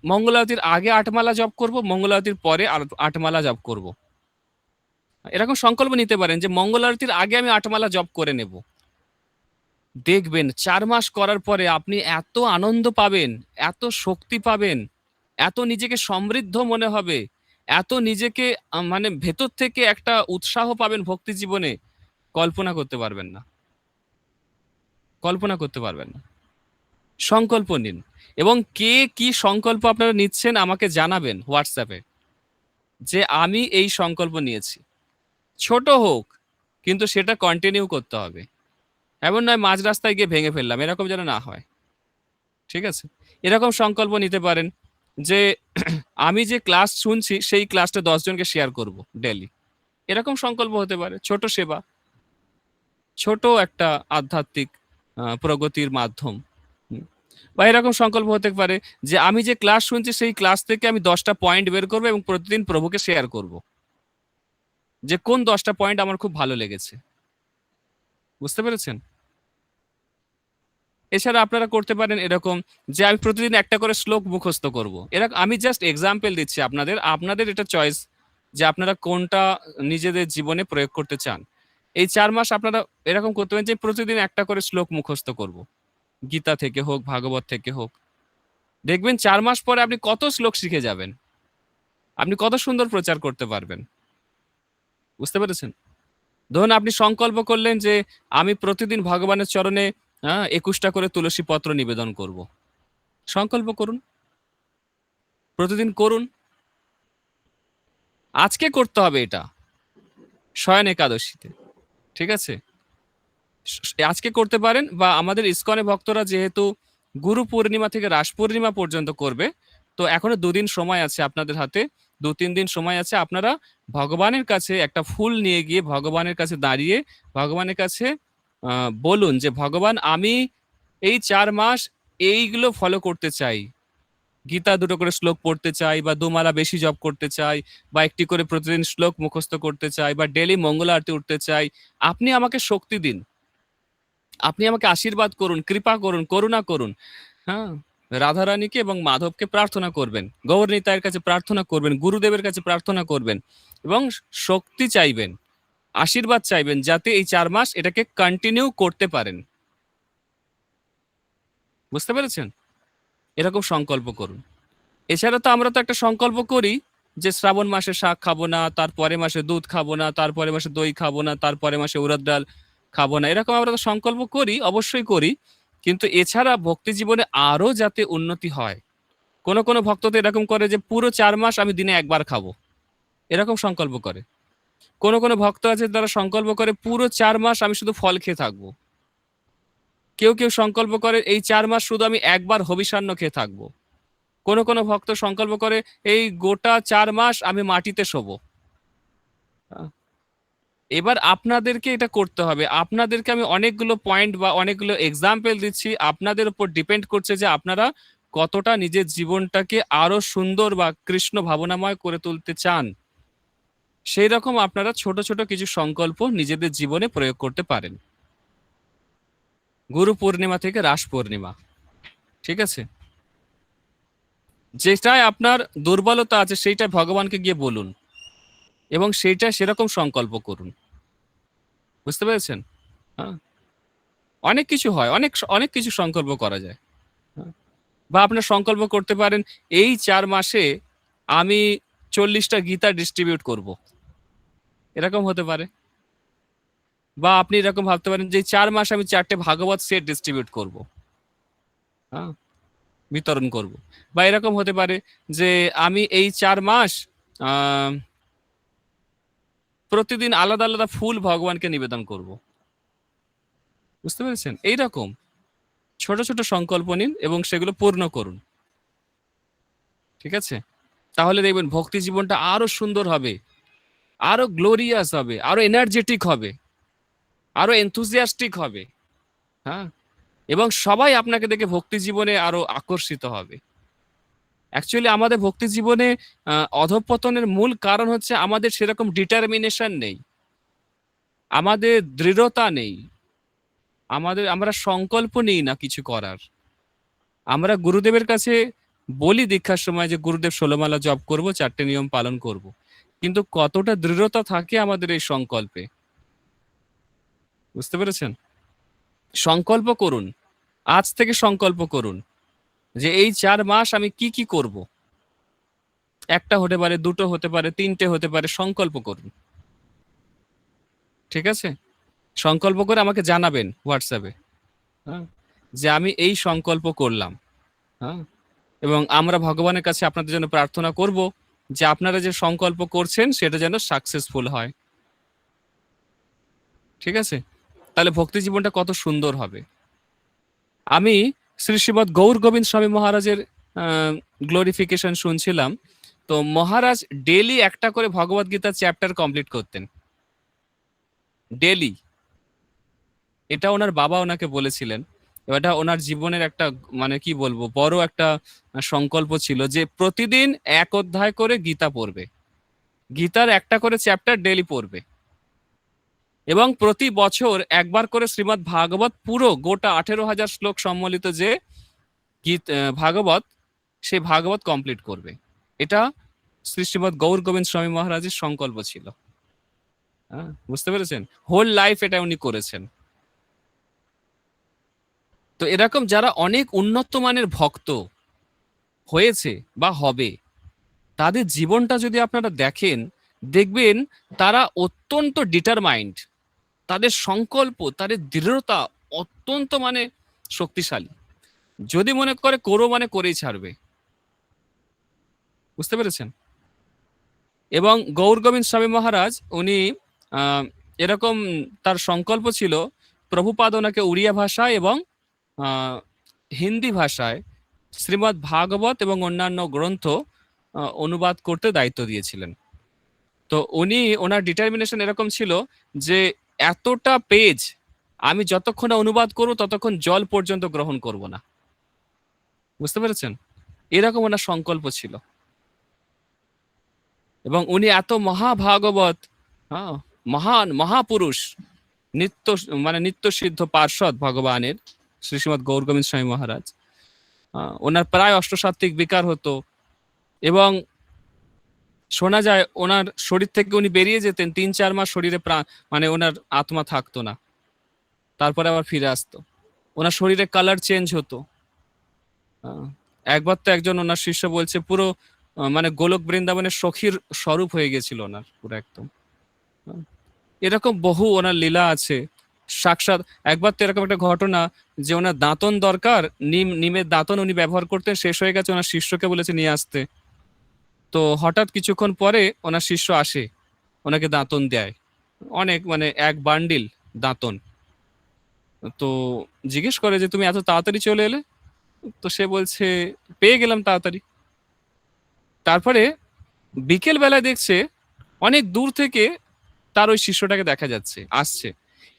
A: মঙ্গল আরতির আগে ৮ মালা জপ করব, মঙ্গল আরতির পরে ৮ মালা জপ করব। এরকম সংকল্প নিতে পারেন যে মঙ্গল আরতির আগে আমি ৮ মালা জপ করে নেব। দেখবেন ৪ মাস করার পরে আপনি এত আনন্দ পাবেন, এত শক্তি পাবেন, এত নিজেকে সমৃদ্ধ মনে হবে, এত নিজেকে মানে ভেতর থেকে একটা উৎসাহ পাবেন ভক্তি জীবনে, কল্পনা করতে পারবেন না। কল্পনা করতে পারবেন না। সংকল্প নিন এবং কে কি সংকল্প আপনারা নিচ্ছেন আমাকে জানাবেন WhatsApp এ যে আমি এই সংকল্প নিয়েছি। ছোট হোক কিন্তু সেটা কন্টিনিউ করতে হবে। এমন নয় মাঝ রাস্তায় গিয়ে ভেঙে ফেললাম, এরকম যেন না হয়। ঠিক আছে? এরকম সংকল্প নিতে পারেন যে আমি যে ক্লাস শুনছি সেই ক্লাসটা ১০ জনকে শেয়ার করব ডেইলি। এরকম সংকল্প হতে পারে। ছোট সেবা, ছোট একটা আধ্যাত্মিক প্রগতির মাধ্যম। হুম। বা এরকম সংকল্প হতে পারে যে আমি যে ক্লাস শুনছি সেই ক্লাস থেকে আমি ১০ টা পয়েন্ট বের করব এবং প্রতিদিন প্রভুকে শেয়ার করব। যে কোন ১০ টা পয়েন্ট আমার খুব ভালো লেগেছে। বুঝতে পেরেছেন? এছাড়া আপনারা করতে পারেন এরকম যে আমি প্রতিদিন একটা করে শ্লোক মুখস্থ করব। আমি জাস্ট এক্সাম্পল দিচ্ছি আপনাদের। আপনাদের এটা চয়েস যে আপনারা কোনটা নিজেদের জীবনে প্রয়োগ করতে চান। এই ৪ মাস আপনারা এরকম করতে পারেন যে প্রতিদিন একটা করে শ্লোক মুখস্থ করব। গীতা থেকে হোক, ভাগবত থেকে হোক। দেখবেন ৪ মাস পরে আপনি কত শ্লোক শিখে যাবেন। আপনি কত সুন্দর প্রচার করতে পারবেন। বুঝতে পেরেছেন? ধরুন আপনি সংকল্প করলেন যে আমি প্রতিদিন ভগবানের চরণে ২১ টা করে তুলসী পত্র নিবেদন করব। সংকল্প করুন। প্রতিদিন করুন। আজকে করতে হবে এটা। শয়ন একাদশীতে। ঠিক আছে? আজকে করতে পারেন বা আমাদের ইসকনে ভক্তরা যেহেতু গুরু পূর্ণিমা থেকে রাস পূর্ণিমা পর্যন্ত করবে, তো এখনো ২ দিন সময় আছে আপনাদের হাতে। ২-৩ দিন সময় আছে। আপনারা ভগবানের কাছে একটা ফুল নিয়ে গিয়ে ভগবানের কাছে দাঁড়িয়ে ভগবানের কাছে বলুন যে, "ভগবান আমি এই ৪ মাস এইগুলো ফলো করতে চাই। গীতা ২ টো করে শ্লোক পড়তে চাই বা ২ মালা বেশি জপ করতে চাই বা একটি করে প্রতিদিন শ্লোক মুখস্থ করতে চাই বা ডেইলি মঙ্গল আরতি উঠতে চাই। আপনি আমাকে শক্তি দিন। আপনি আমাকে আশীর্বাদ করুন, কৃপা করুন, করুণা করুন।" হ্যাঁ? রাধারানীকে এবং মাধবকে প্রার্থনা করবেন। গৌর নিতাইয়ের কাছে প্রার্থনা করবেন, গুরুদেবের কাছে প্রার্থনা করবেন এবং শক্তি চাইবেন, আশীর্বাদ চাইবেন যাতে এই ৪ মাস এটাকে কন্টিনিউ করতে পারেন। বুঝতে পেরেছেন? এরকম সংকল্প করুন। এছাড়া তো আমরা তো একটা সংকল্প করি যে শ্রাবণ মাসে শাক খাবো না, তার পরের মাসে দুধ খাবো না, তার পরের মাসে দই খাবো না, তার পরের মাসে উড়দ ডাল খাবো না। এরকম আমরা তো সংকল্প করি, অবশ্যই করি। কিন্তু এছাড়া ভক্তি জীবনে আরো যাতে উন্নতি হয়। কোন ভক্ত তো এরকম করে যে পুরো ৪ মাস আমি দিনে ১ বার খাবো। এরকম সংকল্প করে। কোন ভক্ত আছে তারা সংকল্প করে পুরো ৪ মাস আমি শুধু ফল খেয়ে থাকবো। কেউ সংকল্প করে এই ৪ মাস শুধু আমি ১ বার হবিষান্ন খেয়ে থাকবো। কোন ভক্ত সংকল্প করে এই গোটা ৪ মাস আমি মাটিতে শোবো। আ এবার আপনাদেরকে এটা করতে হবে। আপনাদেরকে আমি অনেকগুলো পয়েন্ট বা অনেকগুলো এক্সাম্পল দিচ্ছি। আপনাদের উপর ডিপেন্ড করছে যে আপনারা কতটা নিজের জীবনটাকে আরো সুন্দর বা কৃষ্ণ ভাবনাময় করে তুলতে চান। সেইরকম আপনারা ছোট কিছু সংকল্প নিজেদের জীবনে প্রয়োগ করতে পারেন। গুরু পূর্ণিমা থেকে রাস পূর্ণিমা। ঠিক আছে? যেটায় আপনার দুর্বলতা আছে সেইটা ভগবানকে গিয়ে বলুন এবং সেইটা সেরকম সংকল্প করুন। বুঝতে পেরেছেন? হ্যাঁ? অনেক কিছু হয়। অনেক কিছু সংকল্প করা যায়। হ্যাঁ? বা আপনার সংকল্প করতে পারেন এই ৪ মাসে আমি ৪০ টা গীতা ডিস্ট্রিবিউট করব। এরকম হতে পারে। বা আপনি এরকম ভাবতে পারেন যে এই ৪ মাস আমি ৪ টে ভাগবত সেট ডিস্ট্রিবিউট করব। হ্যাঁ? বিতরণ করব। বা এরকম হতে পারে যে আমি এই ৪ মাস আ প্রতিদিন আলাদা ফুল ভগবানকে নিবেদন করব। বুঝতে পেরেছেন? এইরকম ছোট সংকল্প নিন এবং সেগুলো পূর্ণ করুন। ঠিক আছে? তাহলে দেখবেন ভক্তি জীবনটা আরো সুন্দর হবে, আরো গ্লোরিয়াস হবে, আরো এনার্জেটিক হবে, আরো enthusiastic হবে। হ্যাঁ? এবং সবাই আপনাকে দেখে ভক্তি জীবনে আরো আকর্ষিত হবে। অ্যাকচুয়ালি আমাদের ভক্তি জীবনে অধঃপতনের মূল কারণ হচ্ছে আমাদের সেরকম ডিটারমিনেশন নেই, আমাদের দৃঢ়তা নেই, আমরা সংকল্প নিই না কিছু করার। আমরা গুরুদেবের কাছে বলি দীক্ষার সময় যে গুরুদেব ১৬ মালা জপ করব, ৪টে নিয়ম পালন করব, কিন্তু কতটা দৃঢ়তা থাকে আমাদের এই সংকল্পে? বুঝতে পেরেছেন? সংকল্প করুন, আজ থেকে সংকল্প করুন যে এই ৪ মাস আমি কি কি করব। একটা হতে পারে, দুটো হতে পারে, তিনটে হতে পারে, সংকল্প করুন। ঠিক আছে? সংকল্প করে আমাকে জানাবেন হোয়াটসঅ্যাপে, হ্যাঁ, যে আমি এই সংকল্প করলাম, হ্যাঁ, এবং আমরা ভগবানের কাছে আপনাদের জন্য প্রার্থনা করব যে আপনারা যে সংকল্প করছেন সেটা যেন সাকসেসফুল হয়। ঠিক আছে? তাহলে ভক্তি জীবনটা কত সুন্দর হবে। আমি শ্রী শ্রীমৎ গৌর গোবিন্দ স্বামী মহারাজের গ্লোরিফিকেশন শুনছিলাম। তো মহারাজ ডেলি একটা করে ভগবত গীতার চ্যাপ্টার কমপ্লিট করতেন, ডেলি। এটা ওনার বাবা ওনাকে বলেছিলেন। এটা ওনার জীবনের একটা, মানে কি বলবো, বড় একটা সংকল্প ছিল যে প্রতিদিন এক অধ্যায় করে গীতা পড়বে, গীতার একটা করে চ্যাপ্টার ডেলি পড়বে, এবং প্রতি বছর একবার করে শ্রীমৎ ভাগবত পুরো গোটা ১৮,০০০ শ্লোক সম্বলিত যে ভাগবত, সেই ভাগবত কমপ্লিট করবে। এটা শ্রী শ্রীমৎ গৌর গোবিন্দ স্বামী মহারাজের সংকল্প ছিল। হ্যাঁ, বুঝতে পেরেছেন? হোল লাইফ এটা উনি করেছেন। তো এরকম যারা অনেক উন্নত মানের ভক্ত হয়েছে বা হবে, তাদের জীবনটা যদি আপনারা দেখেন, দেখবেন তারা অত্যন্ত ডিটারমাইন্ড, তাদের সংকল্প, তাদের দৃঢ়তা অত্যন্ত মানে শক্তিশালী। যদি মনে করে করো মানে করেই ছাড়বে। বুঝতে পেরেছেন? এবং গৌর গোবিন্দ স্বামী মহারাজ উনি আহ, এরকম তার সংকল্প ছিল, প্রভুপাদ ওনাকে উড়িয়া ভাষায় এবং আহ, হিন্দি ভাষায় শ্রীমদ্ ভাগবত এবং অন্যান্য গ্রন্থ অনুবাদ করতে দায়িত্ব দিয়েছিলেন। তো উনি, ওনার ডিটারমিনেশন এরকম ছিল যে এতটা পেজ আমি যতক্ষণ না অনুবাদ করব ততক্ষণ জল পর্যন্ত গ্রহণ করব না। বুঝতে পেরেছেন? এরকম ওনার সংকল্প ছিল। এবং উনি এত মহাভাগবত, হ্যাঁ, মহান মহাপুরুষ, নিত্য, মানে নিত্য সিদ্ধ পার্ষদ ভগবানের শ্রী শ্রীমৎ গৌর গোবিন্দ স্বামী মহারাজ। ওনার প্রায় অষ্টসাত্ত্বিক বিকার হতো, এবং শোনা যায় ওনার শরীর থেকে উনি বেরিয়ে যেতেন, ৩-৪ মাস শরীরে প্রাণ, মানে ওনার আত্মা থাকতো না, তারপরে আবার ফিরে আসতো। ওনার শরীরে কালার চেঞ্জ হতো। আহ, একবার তো একজন ওনার শিষ্য বলছে পুরো মানে গোলক বৃন্দাবনের সখীর স্বরূপ হয়ে গেছিল ওনার পুরো একদম। আহ, এরকম বহু ওনার লীলা আছে। সাক্ষাৎ একবার তো এরকম একটা ঘটনা যে ওনার দাঁতন দরকার, নিমের দাঁতন উনি ব্যবহার করতেন, শেষ হয়ে গেছে, ওনার শিষ্যকে বলেছে নিয়ে আসতে। তো হঠাৎ কিছুক্ষণ পরে ওনার শিষ্য আসে, ওনাকে দাঁতন দেয়, অনেক, মানে এক বান্ডিল দাঁতন। তো জিজ্ঞেস করে যে তুমি এত তাড়াতাড়ি চলে এলে? তো সে বলছে পেয়ে গেলাম তাড়াতাড়ি। তারপরে বিকেল বেলায় দেখছে অনেক দূর থেকে তার ওই শিষ্যটাকে দেখা যাচ্ছে, আসছে,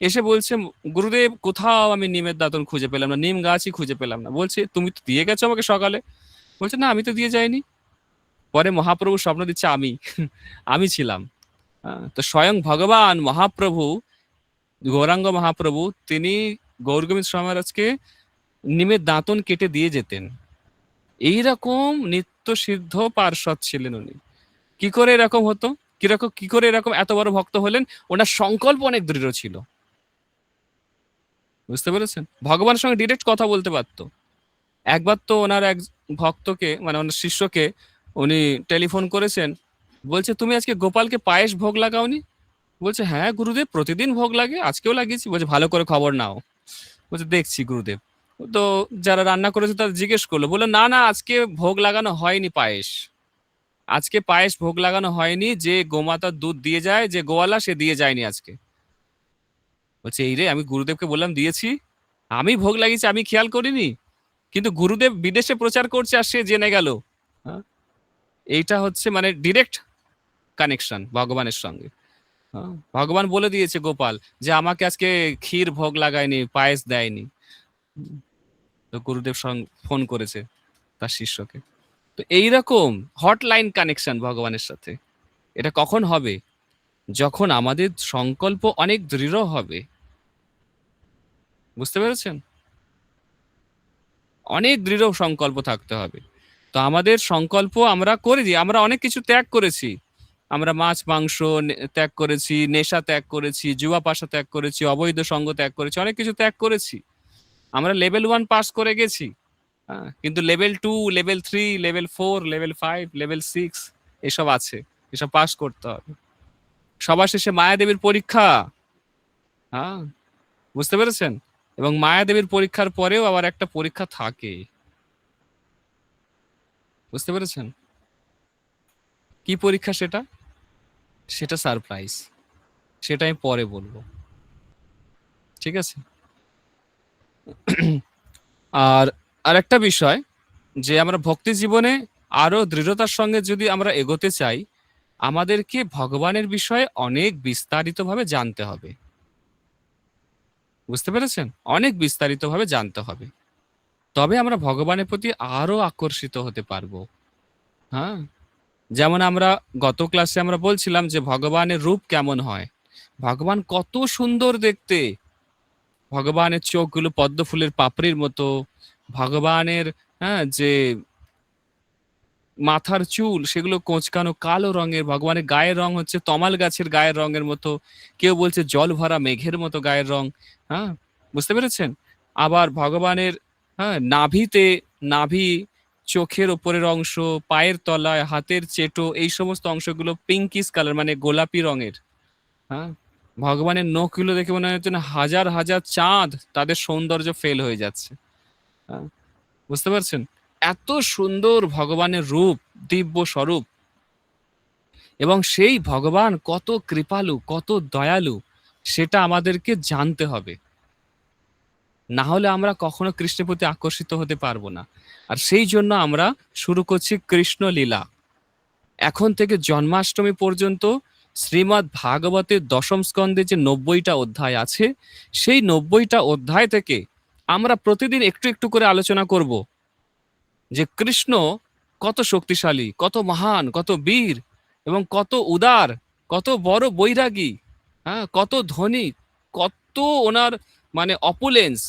A: এসে বলছে গুরুদেব কোথাও আমি নিমের দাঁতন খুঁজে পেলাম না, নিম গাছই খুঁজে পেলাম না। বলছে তুমি তো দিয়ে গেছো আমাকে সকালে। বলছে না, আমি তো দিয়ে যাইনি। পরে মহাপ্রভু স্বপ্ন দিচ্ছে আমি আমি ছিলাম। তো স্বয়ং ভগবান মহাপ্রভু, গৌরাঙ্গ মহাপ্রভু, তিনি গৌরগোবিন্দ স্বামী মহারাজকে নিমের দাঁতন কেটে দিয়ে যেতেন। এইরকম নিত্য সিদ্ধ পার্ষদ ছিলেন উনি। কি করে এরকম হতো? কি করে এরকম এত বড় ভক্ত হলেন? ওনার সংকল্প অনেক দৃঢ় ছিল। বুঝতে পেরেছেন? ভগবানের সঙ্গে ডিরেক্ট কথা বলতে পারতো। একবার তো ওনার এক ভক্তকে, মানে ওনার শিষ্যকে উনি টেলিফোন করেছেন, বলছে তুমি আজকে গোপালকে পায়েস ভোগ লাগাওনি? বলছে হ্যাঁ গুরুদেব, প্রতিদিন ভোগ লাগে, আজকেও লাগিয়েছি। বলছে ভালো করে খবর নাও। বলছে দেখছি গুরুদেব। তো যারা রান্না করেছে তারা জিজ্ঞেস করলো, বললো না না, আজকে ভোগ লাগানো হয়নি পায়েস, আজকে পায়েস ভোগ লাগানো হয়নি, যে গোমাতার দুধ দিয়ে যায়, যে গোয়ালা, সে দিয়ে যায়নি আজকে। বলছে এই রে, আমি গুরুদেবকে বললাম দিয়েছি, আমি ভোগ লাগিয়েছি, আমি খেয়াল করিনি, কিন্তু গুরুদেব বিদেশে প্রচার করছে আর সে জেনে গেল। হ্যাঁ, এইটা হচ্ছে মানে ডিরেক্ট কানেকশন ভগবানের সঙ্গে। হ্যাঁ, ভগবান বলে দিয়েছে গোপাল যে আমাকে আজকে ক্ষীর ভোগ লাগায়নি, পায়েস দেয়নি। তো গুরুদেব ফোন করেছে তার শিষ্যকে। তো এইরকম হটলাইন কানেকশন ভগবানের সাথে, এটা কখন হবে? যখন আমাদের সংকল্প অনেক দৃঢ় হবে। বুঝতে পেরেছেন? অনেক দৃঢ় সংকল্প থাকতে হবে। তো আমাদের সংকল্প আমরা করে দিই। আমরা অনেক কিছু ত্যাগ করেছি। আমরা মাছ, মাংস ত্যাগ করেছি, নেশা ত্যাগ করেছি, জুয়াপাশা ত্যাগ করেছি, অবৈধ সঙ্গ ত্যাগ করেছি, অনেক কিছু ত্যাগ করেছি। আমরা লেভেল 1 পাস করে গেছি। কিন্তু level 2, level 3, level 4, level 5, level 6 এসব আছে। এসব পাস করতে হবে। সবার শেষে মায়াদেবীর পরীক্ষা। হ্যাঁ, বুঝতে পেরেছেন? এবং মায়াদেবীর পরীক্ষার পরেও আবার একটা পরীক্ষা থাকে। বুঝতে পেরেছেন? কি পরীক্ষা সেটা? সেটা সারপ্রাইজ। সেটা আমি পরে বলবো। ঠিক আছে? আর আরেকটা বিষয়, যে আমরা ভক্তি জীবনে আরো দৃঢ়তার সঙ্গে যদি আমরা এগোতে চাই, আমাদেরকে ভগবানের বিষয়ে অনেক বিস্তারিতভাবে জানতে হবে। বুঝতে পেরেছেন? অনেক বিস্তারিতভাবে জানতে হবে। তবে আমরা ভগবানের প্রতি আরো আকর্ষিত হতে পারবো। হ্যাঁ? যেমন আমরা গত ক্লাসে আমরা বলছিলাম যে ভগবানের রূপ কেমন হয়। ভগবান কত সুন্দর দেখতে। ভগবানের চোখগুলো পদ্ম ফুলের পাপড়ির মতো। ভগবানের যে মাথার চুল সেগুলো কোঁচকানো কালো রঙের। ভগবানের গায়ের রং হচ্ছে তমাল গাছের গায়ের রঙের মতো। কেউ বলছে জল ভরা মেঘের মতো গায়ের রং। হ্যাঁ? বুঝতে পেরেছেন? আবার ভগবানের নাভিতে, নাভি, চোখের ওপরের অংশ, পায়ের তলায়, হাতের চেটো, এই সমস্ত অংশগুলো পিঙ্কিশ কালার, মানে গোলাপি রঙের। হ্যাঁ? ভগবানের নখগুলো দেখে মনে হয় যেন হাজার হাজার চাঁদ তাদের সৌন্দর্য ফেল হয়ে যাচ্ছে। হ্যাঁ? বুঝতে পারছেন? এত সুন্দর ভগবানের রূপ, দিব্য স্বরূপ। এবং সেই ভগবান কত কৃপালু, কত দয়ালু, সেটা আমাদেরকে জানতে হবে। না হলে আমরা কখনো কৃষ্ণের প্রতি আকর্ষিত হতে পারবো না। আর সেই জন্য আমরা শুরু করছি কৃষ্ণ লীলা। এখন থেকে জন্মাষ্টমী পর্যন্ত শ্রীমদ্ ভাগবতের দশম স্কন্ধে যে 90টা অধ্যায় আছে, সেই 90টা অধ্যায় থেকে আমরা প্রতিদিন একটু একটু করে আলোচনা করব যে কৃষ্ণ কত শক্তিশালী, কত মহান, কত বীর এবং কত উদার, কত বড় বৈরাগী, কত ধনী, কত ওনার মানে অপুলেন্স,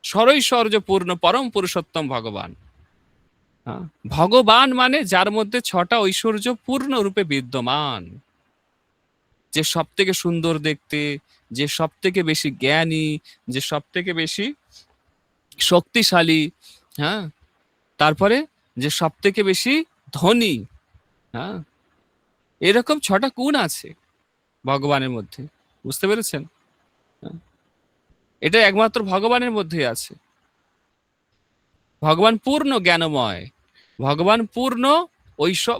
A: সরৈশ্বর্যপূর্ণ পরম পুরুষোত্তম ভগবান। ভগবান মানে যার মধ্যে 6টা ঐশ্বর্য পূর্ণ রূপে বিদ্যমান, যে সব থেকে সুন্দর দেখতে, যে সব থেকে বেশি জ্ঞানী, যে সব থেকে বেশি শক্তিশালী, হ্যাঁ, তারপরে যে সব থেকে বেশি ধনী। হ্যাঁ, এরকম 6টা গুণ আছে ভগবানের মধ্যে। বুঝতে পেরেছেন? এটা একমাত্র ভগবানের মধ্যেই আছে। ভগবান পূর্ণ জ্ঞানময়, ভগবান পূর্ণ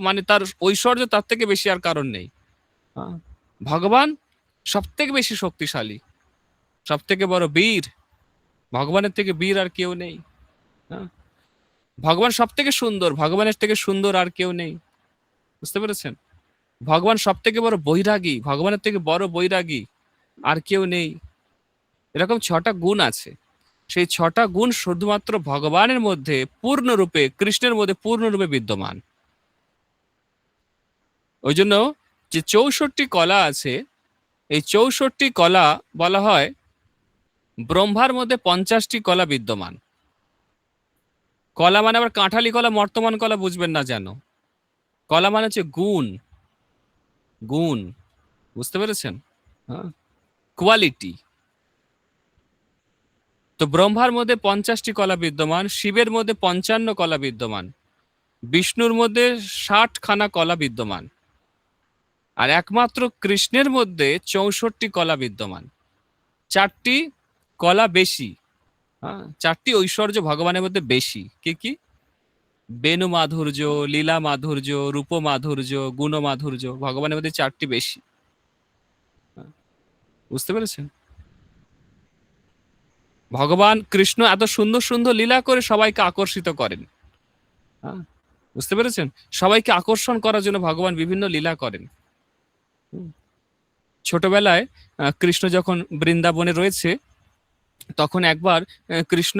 A: মানে তার ঐশ্বর্য তার থেকে বেশি আর কারণ নেই। ভগবান সব থেকে বেশি শক্তিশালী, সব থেকে বড় বীর। ভগবানের থেকে বীর আর কেউ নেই। ভগবান সব থেকে সুন্দর, ভগবানের থেকে সুন্দর আর কেউ নেই। বুঝতে পেরেছেন? ভগবান সব থেকে বড় বৈরাগী, ভগবানের থেকে বড় বৈরাগী আর কেউ নেই। এরকম 6টা গুণ আছে। সেই 6টা গুণ শুধুমাত্র ভগবানের মধ্যে পূর্ণরূপে, কৃষ্ণের মধ্যে পূর্ণরূপে বিদ্যমান। ওই জন্য যে 64 কলা আছে, এই 64 কলা বলা হয় ব্রহ্মার মধ্যে 50টি কলা বিদ্যমান। কলা মানে আবার কাঁঠালি কলা, বর্তমান কলা বুঝবেন না যেন। কলা মানে হচ্ছে গুণ, গুণ। বুঝতে পেরেছেন? কোয়ালিটি। তো ব্রহ্মার মধ্যে 50টি কলা বিদ্যমান, শিবের মধ্যে 55 কলা বিদ্যমান, বিষ্ণুর মধ্যে 60খানা কলা বিদ্যমান, আর একমাত্র কৃষ্ণের মধ্যে 64 কলা বিদ্যমান। 4টি কলা বেশি, 4টি ঐশ্বর্য ভগবানের মধ্যে বেশি। কি কি? বেণু মাধুর্য, লীলা মাধুর্য, রূপ মাধুর্য, গুণ মাধুর্য, ভগবানের মধ্যে 4টি বেশি। বুঝতে পেরেছেন? ভগবান কৃষ্ণ এত সুন্দর সুন্দর লীলা করে সবাইকে আকর্ষিত করেন। বুঝতে পেরেছেন? সবাইকে আকর্ষণ করার জন্য ভগবান বিভিন্ন লীলা করেন। ছোটবেলায় কৃষ্ণ যখন বৃন্দাবনে রয়েছে, তখন একবার কৃষ্ণ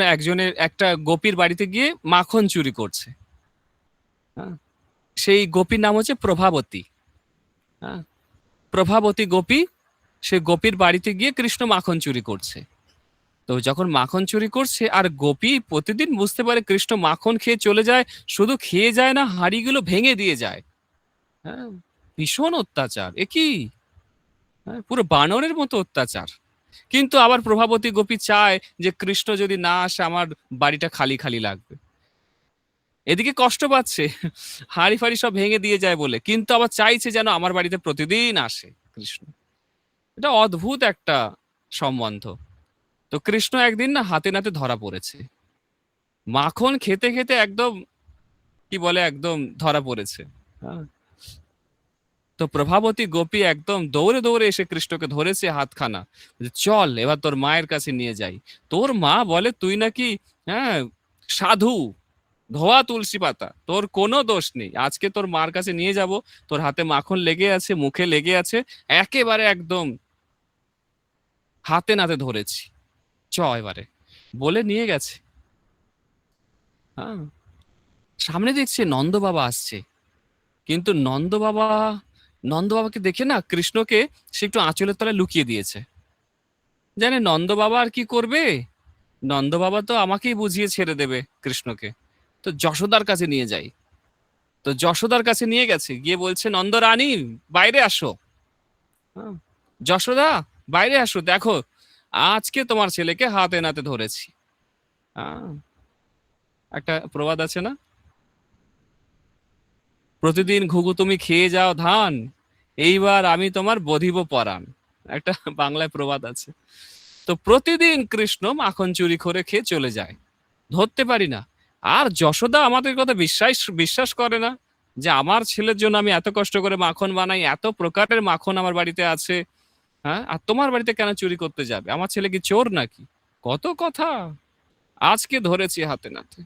A: একটা গোপীর বাড়িতে গিয়ে মাখন চুরি করছে। হ্যাঁ, সেই গোপীর নাম হচ্ছে প্রভাবতী। হ্যাঁ, প্রভাবতী গোপী, সে গোপীর বাড়িতে গিয়ে কৃষ্ণ মাখন চুরি করছে। তো যখন মাখন চুরি করছে আর গোপী প্রতিদিন বুঝতে পারে কৃষ্ণ মাখন খেয়ে চলে যায়, শুধু খেয়ে যায় না, হাঁড়িগুলো ভেঙে দিয়ে যায়। হ্যাঁ, ভীষণ অত্যাচার এ কি! হ্যাঁ, পুরো বানরের মতো অত্যাচার। কিন্তু আবার প্রভাবতী গোপী চায় যে কৃষ্ণ যদি না আসে আমার বাড়িটা খালি খালি লাগবে। এদিকে কষ্ট পাচ্ছে, হাঁড়ি ফাড়ি সব ভেঙে দিয়ে যায় বলে, কিন্তু আবার চাইছে যেন আমার বাড়িতে প্রতিদিন আসে কৃষ্ণ। এটা অদ্ভুত একটা সম্বন্ধ। তো কৃষ্ণ একদিন না হাতে নাতে ধরা পড়েছে, মাখন খেতে খেতে একদম কি বলে একদম ধরা পড়েছে। হ্যাঁ, তো প্রভাবতী গোপী একদম দৌড়ে দৌড়ে এসে কৃষ্ণকে ধরেছে হাতখানা, যে, চল এবার তোর মায়ের কাছে নিয়ে যাই। তোর মা বলে তুই নাকি, হ্যাঁ, সাধু, ধোয়া তুলসী পাতা, তোর কোনো দোষ নেই, আজকে তোর মার কাছে নিয়ে যাব। তোর হাতে মাখন লেগে আছে, মুখে লেগে আছে, একেবারে একদম হাতে নাতে ধরেছি, চ এবারে, বলে নিয়ে গেছে। হ্যাঁ, সামনে দেখছে নন্দ বাবা আসছে, কিন্তু নন্দ বাবাকে দেখে না কৃষ্ণকে সে একটু আঁচলের তলায় লুকিয়ে দিয়েছে। জানে নন্দ বাবা আর কি করবে, নন্দ বাবা তো আমাকেই বুঝিয়ে ছেড়ে দেবে কৃষ্ণকে। তো যশোদার কাছে নিয়ে যাই। তো যশোদার কাছে নিয়ে গেছে, গিয়ে বলছে নন্দ রানী বাইরে আসো। হ্যাঁ, যশোদা বাইরে আসো, দেখো আজকে তোমার ছেলেকে হাতে নাতে ধরেছি। হ্যাঁ, একটা প্রবাদ আছে না, প্রতিদিন ঘুঘু তুমি খেয়ে যাও ধান, এইবার আমি তোমার বধিব পরাণ। একটা বাংলায় প্রবাদ আছে। তো প্রতিদিন কৃষ্ণ মাখন চুরি করে খেয়ে চলে যায়, ধরতে পারি না। আর যশোদা আমাদের কথা বিশ্বাস বিশ্বাস করে না, যে আমার ছেলের জন্য আমি এত কষ্ট করে মাখন বানাই, এত প্রকারের মাখন আমার বাড়িতে আছে, হ্যাঁ, আর তোমার বাড়িতে কেন চুরি করতে যাবে, আমার ছেলে কি চোর নাকি? কত কথা, আজকে ধরেছি হাতে নাতে।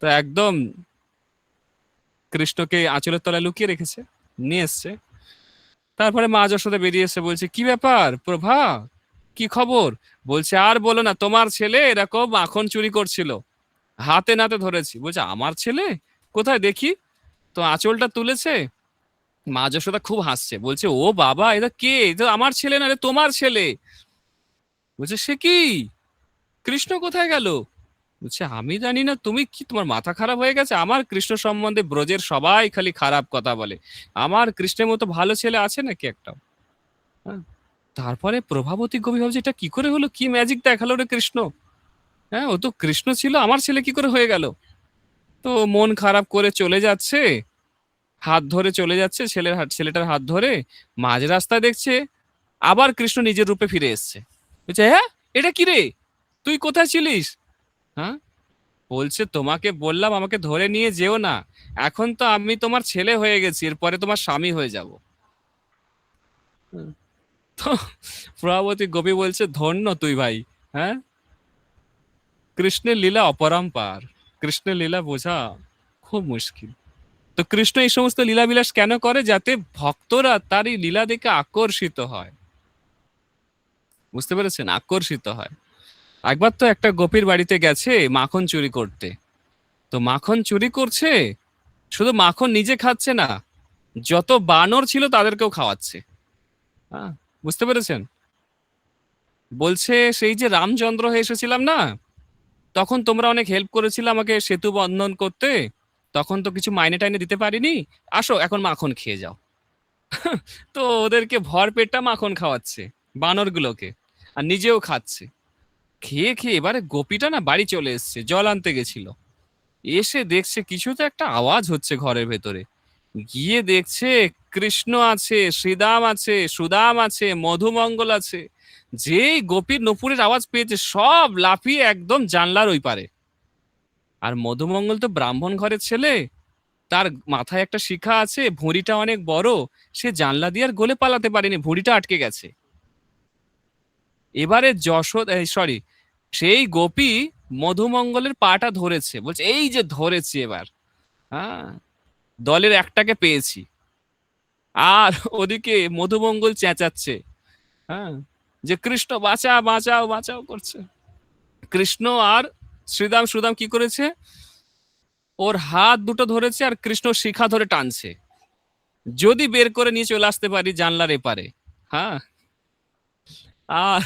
A: তো একদম কৃষ্ণকে আঁচলের তলায় লুকিয়ে রেখেছে, নিয়ে এসছে। তারপরে মা যশোদা বেরিয়ে এসে বলছে, কি ব্যাপার প্রভা, কি খবর? বলছে, আর বলো না, তোমার ছেলে এরকম মাখন চুরি করছিল, হাতে নাতে ধরেছি। বলছে, আমার ছেলে? কোথায় দেখি। তো আঁচলটা তুলেছে, মা যশোদা খুব হাসছে, বলছে, ও বাবা, এটা কে? এটা আমার ছেলে না রে, তোমার ছেলে। বলছে, সে কি, কৃষ্ণ কোথায় গেল? বলছে, আমি জানি না, তুমি কি, তোমার মাথা খারাপ হয়ে গেছে? আমার কৃষ্ণ সম্বন্ধে ব্রজের সবাই খালি খারাপ কথা বলে, আমার কৃষ্ণের মতো ভালো ছেলে আছে নাকি একটাও? হ্যাঁ, তারপরে প্রভাবতী কবি ভাবছে, এটা কি করে হলো, কি ম্যাজিক দেখালো রে কৃষ্ণ। হ্যাঁ, ও তো কৃষ্ণ ছিল, আমার ছেলে কি করে হয়ে গেল? তো মন খারাপ করে চলে যাচ্ছে, হাত ধরে চলে যাচ্ছে, ছেলেটার হাত ধরে মাঝ রাস্তায় দেখছে আবার কৃষ্ণ নিজের রূপে ফিরে এসছে। বলছে, হ্যাঁ, এটা কি রে, তুই কোথায় ছিলিস? হ্যাঁ, বলছে, তোমাকে বললাম আমাকে ধরে নিয়ে যেও না, এখন তো আমি তোমার ছেলে হয়ে গেছি, এরপরে তোমার স্বামী হয়ে যাব। তো প্রভাবতী গোপী বলছে, ধন্য তুই ভাই। হ্যাঁ, কৃষ্ণের লীলা অপরম্পার, কৃষ্ণের লীলা বোঝা খুব মুশকিল। তো কৃষ্ণ এই সমস্ত লীলাবিলাস কেন করে? যাতে ভক্তরা তার এই লীলা দেখে আকর্ষিত হয়। বুঝতে পেরেছেন, আকর্ষিত হয়। একবার তো একটা গোপীর বাড়িতে গেছে মাখন চুরি করতে। তো মাখন চুরি করছে, শুধু মাখন নিজে খাচ্ছে না, যত বানর ছিল তাদেরকেও খাওয়াচ্ছে। হ্যাঁ, বুঝতে পেরেছেন? বলছে, সেই যে রামচন্দ্র হয়ে এসেছিলাম না, তখন তোমরা অনেক হেল্প করেছিলে আমাকে সেতু বন্ধন করতে, তখন তো কিছু মাইনে টাইনে দিতে পারিনি, আসো এখন মাখন খেয়ে যাও। তো ওদেরকে ভরপেটটা মাখন খাওয়াচ্ছে, বানরগুলোকে, আর নিজেও খাচ্ছে। খেয়ে খেয়ে এবারে গোপীটা না বাড়ি চলে এসছে, জল আনতে গেছিল, এসে দেখছে কিছু তো একটা আওয়াজ হচ্ছে ঘরের ভেতরে। গিয়ে দেখছে কৃষ্ণ আছে, শ্রীদাম আছে, সুদাম আছে, মধুমঙ্গল আছে। যেই গোপীর নপুরের আওয়াজ পেয়েছে, সব লাফিয়ে একদম জানলার ওই পারে। আর মধুমঙ্গল তো ব্রাহ্মণ ঘরের ছেলে, তার মাথায় একটা শিখা আছে, ভুঁড়িটা অনেক বড়, সে জানলা দিয়ে আর গলে পালাতে পারেনি, ভুঁড়িটা আটকে গেছে। এবারে যশোদ, সরি, সেই গোপী মধুমঙ্গলের পাটা ধরেছে, বলছে, এই যে ধরেছি এবার, হ্যাঁ, দলের একটাকে পেয়েছি। আর ওদিকে মধুমঙ্গল চেঁচাচ্ছে, হ্যাঁ, যে কৃষ্ণ বাঁচা, বাঁচাও বাঁচাও করছে। কৃষ্ণ আর শ্রীদাম সুদাম কি করেছে, ওর হাত দুটো ধরেছে আর কৃষ্ণ শিখা ধরে টানছে, যদি বের করে নিয়ে চলে আসতে পারি জানলার এপারে। হ্যাঁ, আর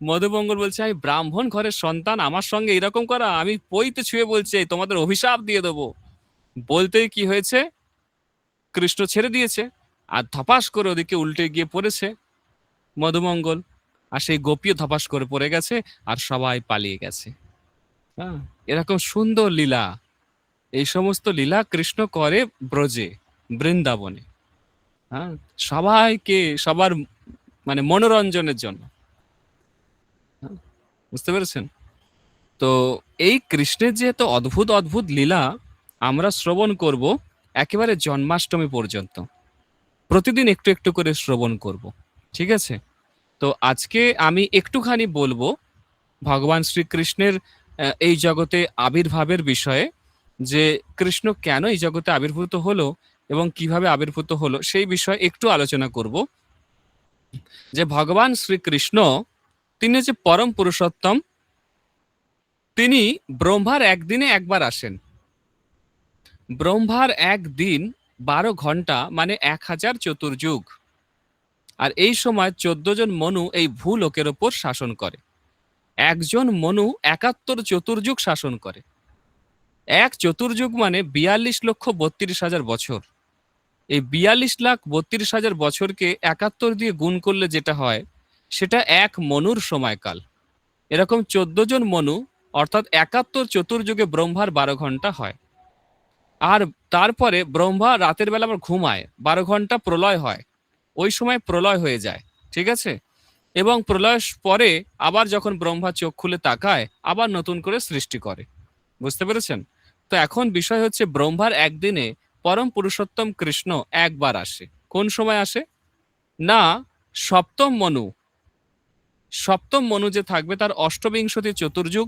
A: মধুমঙ্গল বলছে, আমি ব্রাহ্মণ ঘরের সন্তান, আমার সঙ্গে এরকম করা, আমি পইতে ছুঁয়ে বলছে তোমাদের অভিশাপ দিয়ে দেবো। বলতেই কি হয়েছে, কৃষ্ণ ছেড়ে দিয়েছে আর ধপাস করে ওদিকে উল্টে গিয়ে পড়েছে মধুমঙ্গল, আর সেই গোপীও ধপাস করে পড়ে গেছে আর সবাই পালিয়ে গেছে। হ্যাঁ, এরকম সুন্দর লীলা, এই সমস্ত লীলা কৃষ্ণ করে ব্রজে, বৃন্দাবনে। হ্যাঁ, সবাইকে সবার মানে মনোরঞ্জনের জন্য। হ্যাঁ, বুঝতে পেরেছেন? তো এই কৃষ্ণের যে এত অদ্ভুত অদ্ভুত লীলা আমরা শ্রবণ করব একেবারে জন্মাষ্টমী পর্যন্ত, প্রতিদিন একটু একটু করে শ্রবণ করব। ঠিক আছে? তো আজকে আমি একটুখানি বলবো ভগবান শ্রীকৃষ্ণের এই জগতে আবির্ভাবের বিষয়ে, যে কৃষ্ণ কেন এই জগতে আবির্ভূত হলো এবং কিভাবে আবির্ভূত হলো সেই বিষয়ে একটু আলোচনা করব। যে ভগবান শ্রীকৃষ্ণ, তিনি হচ্ছে পরম পুরুষোত্তম, তিনি ব্রহ্মার একদিনে একবার আসেন। ব্রহ্মার একদিন 12 ঘন্টা মানে 1000 চতুর্যুগ। আর এই সময় 14 জন মনু এই ভূলোকের ওপর শাসন করে। একজন মনু 71 চতুর্যুগ শাসন করে। এক চতুর্যুগ মানে 42,32,000 বছর। এই 42,32,000 বছরকে 71 দিয়ে গুণ করলে যেটা হয়, সেটা এক মনুর সময়কাল। এরকম 14 জন মনু, অর্থাৎ 71 চতুর্যুগে ব্রহ্মার 12 ঘন্টা হয়। আর তারপরে ব্রহ্মা রাতের বেলা আবার ঘুমায়, 12 ঘন্টা প্রলয় হয়, ওই সময় প্রলয় হয়ে যায়। ঠিক আছে? এবং প্রলয়ের পরে আবার যখন ব্রহ্মা চোখ খুলে তাকায়, আবার নতুন করে সৃষ্টি করে। বুঝতে পেরেছেন? তো এখন বিষয় হচ্ছে, ব্রহ্মার একদিনে পরম পুরুষোত্তম কৃষ্ণ একবার আসে। কোন সময় আসে? না, সপ্তম মনু, সপ্তম মনু যে থাকবে তার অষ্টবিংশতি চতুর্যুগ,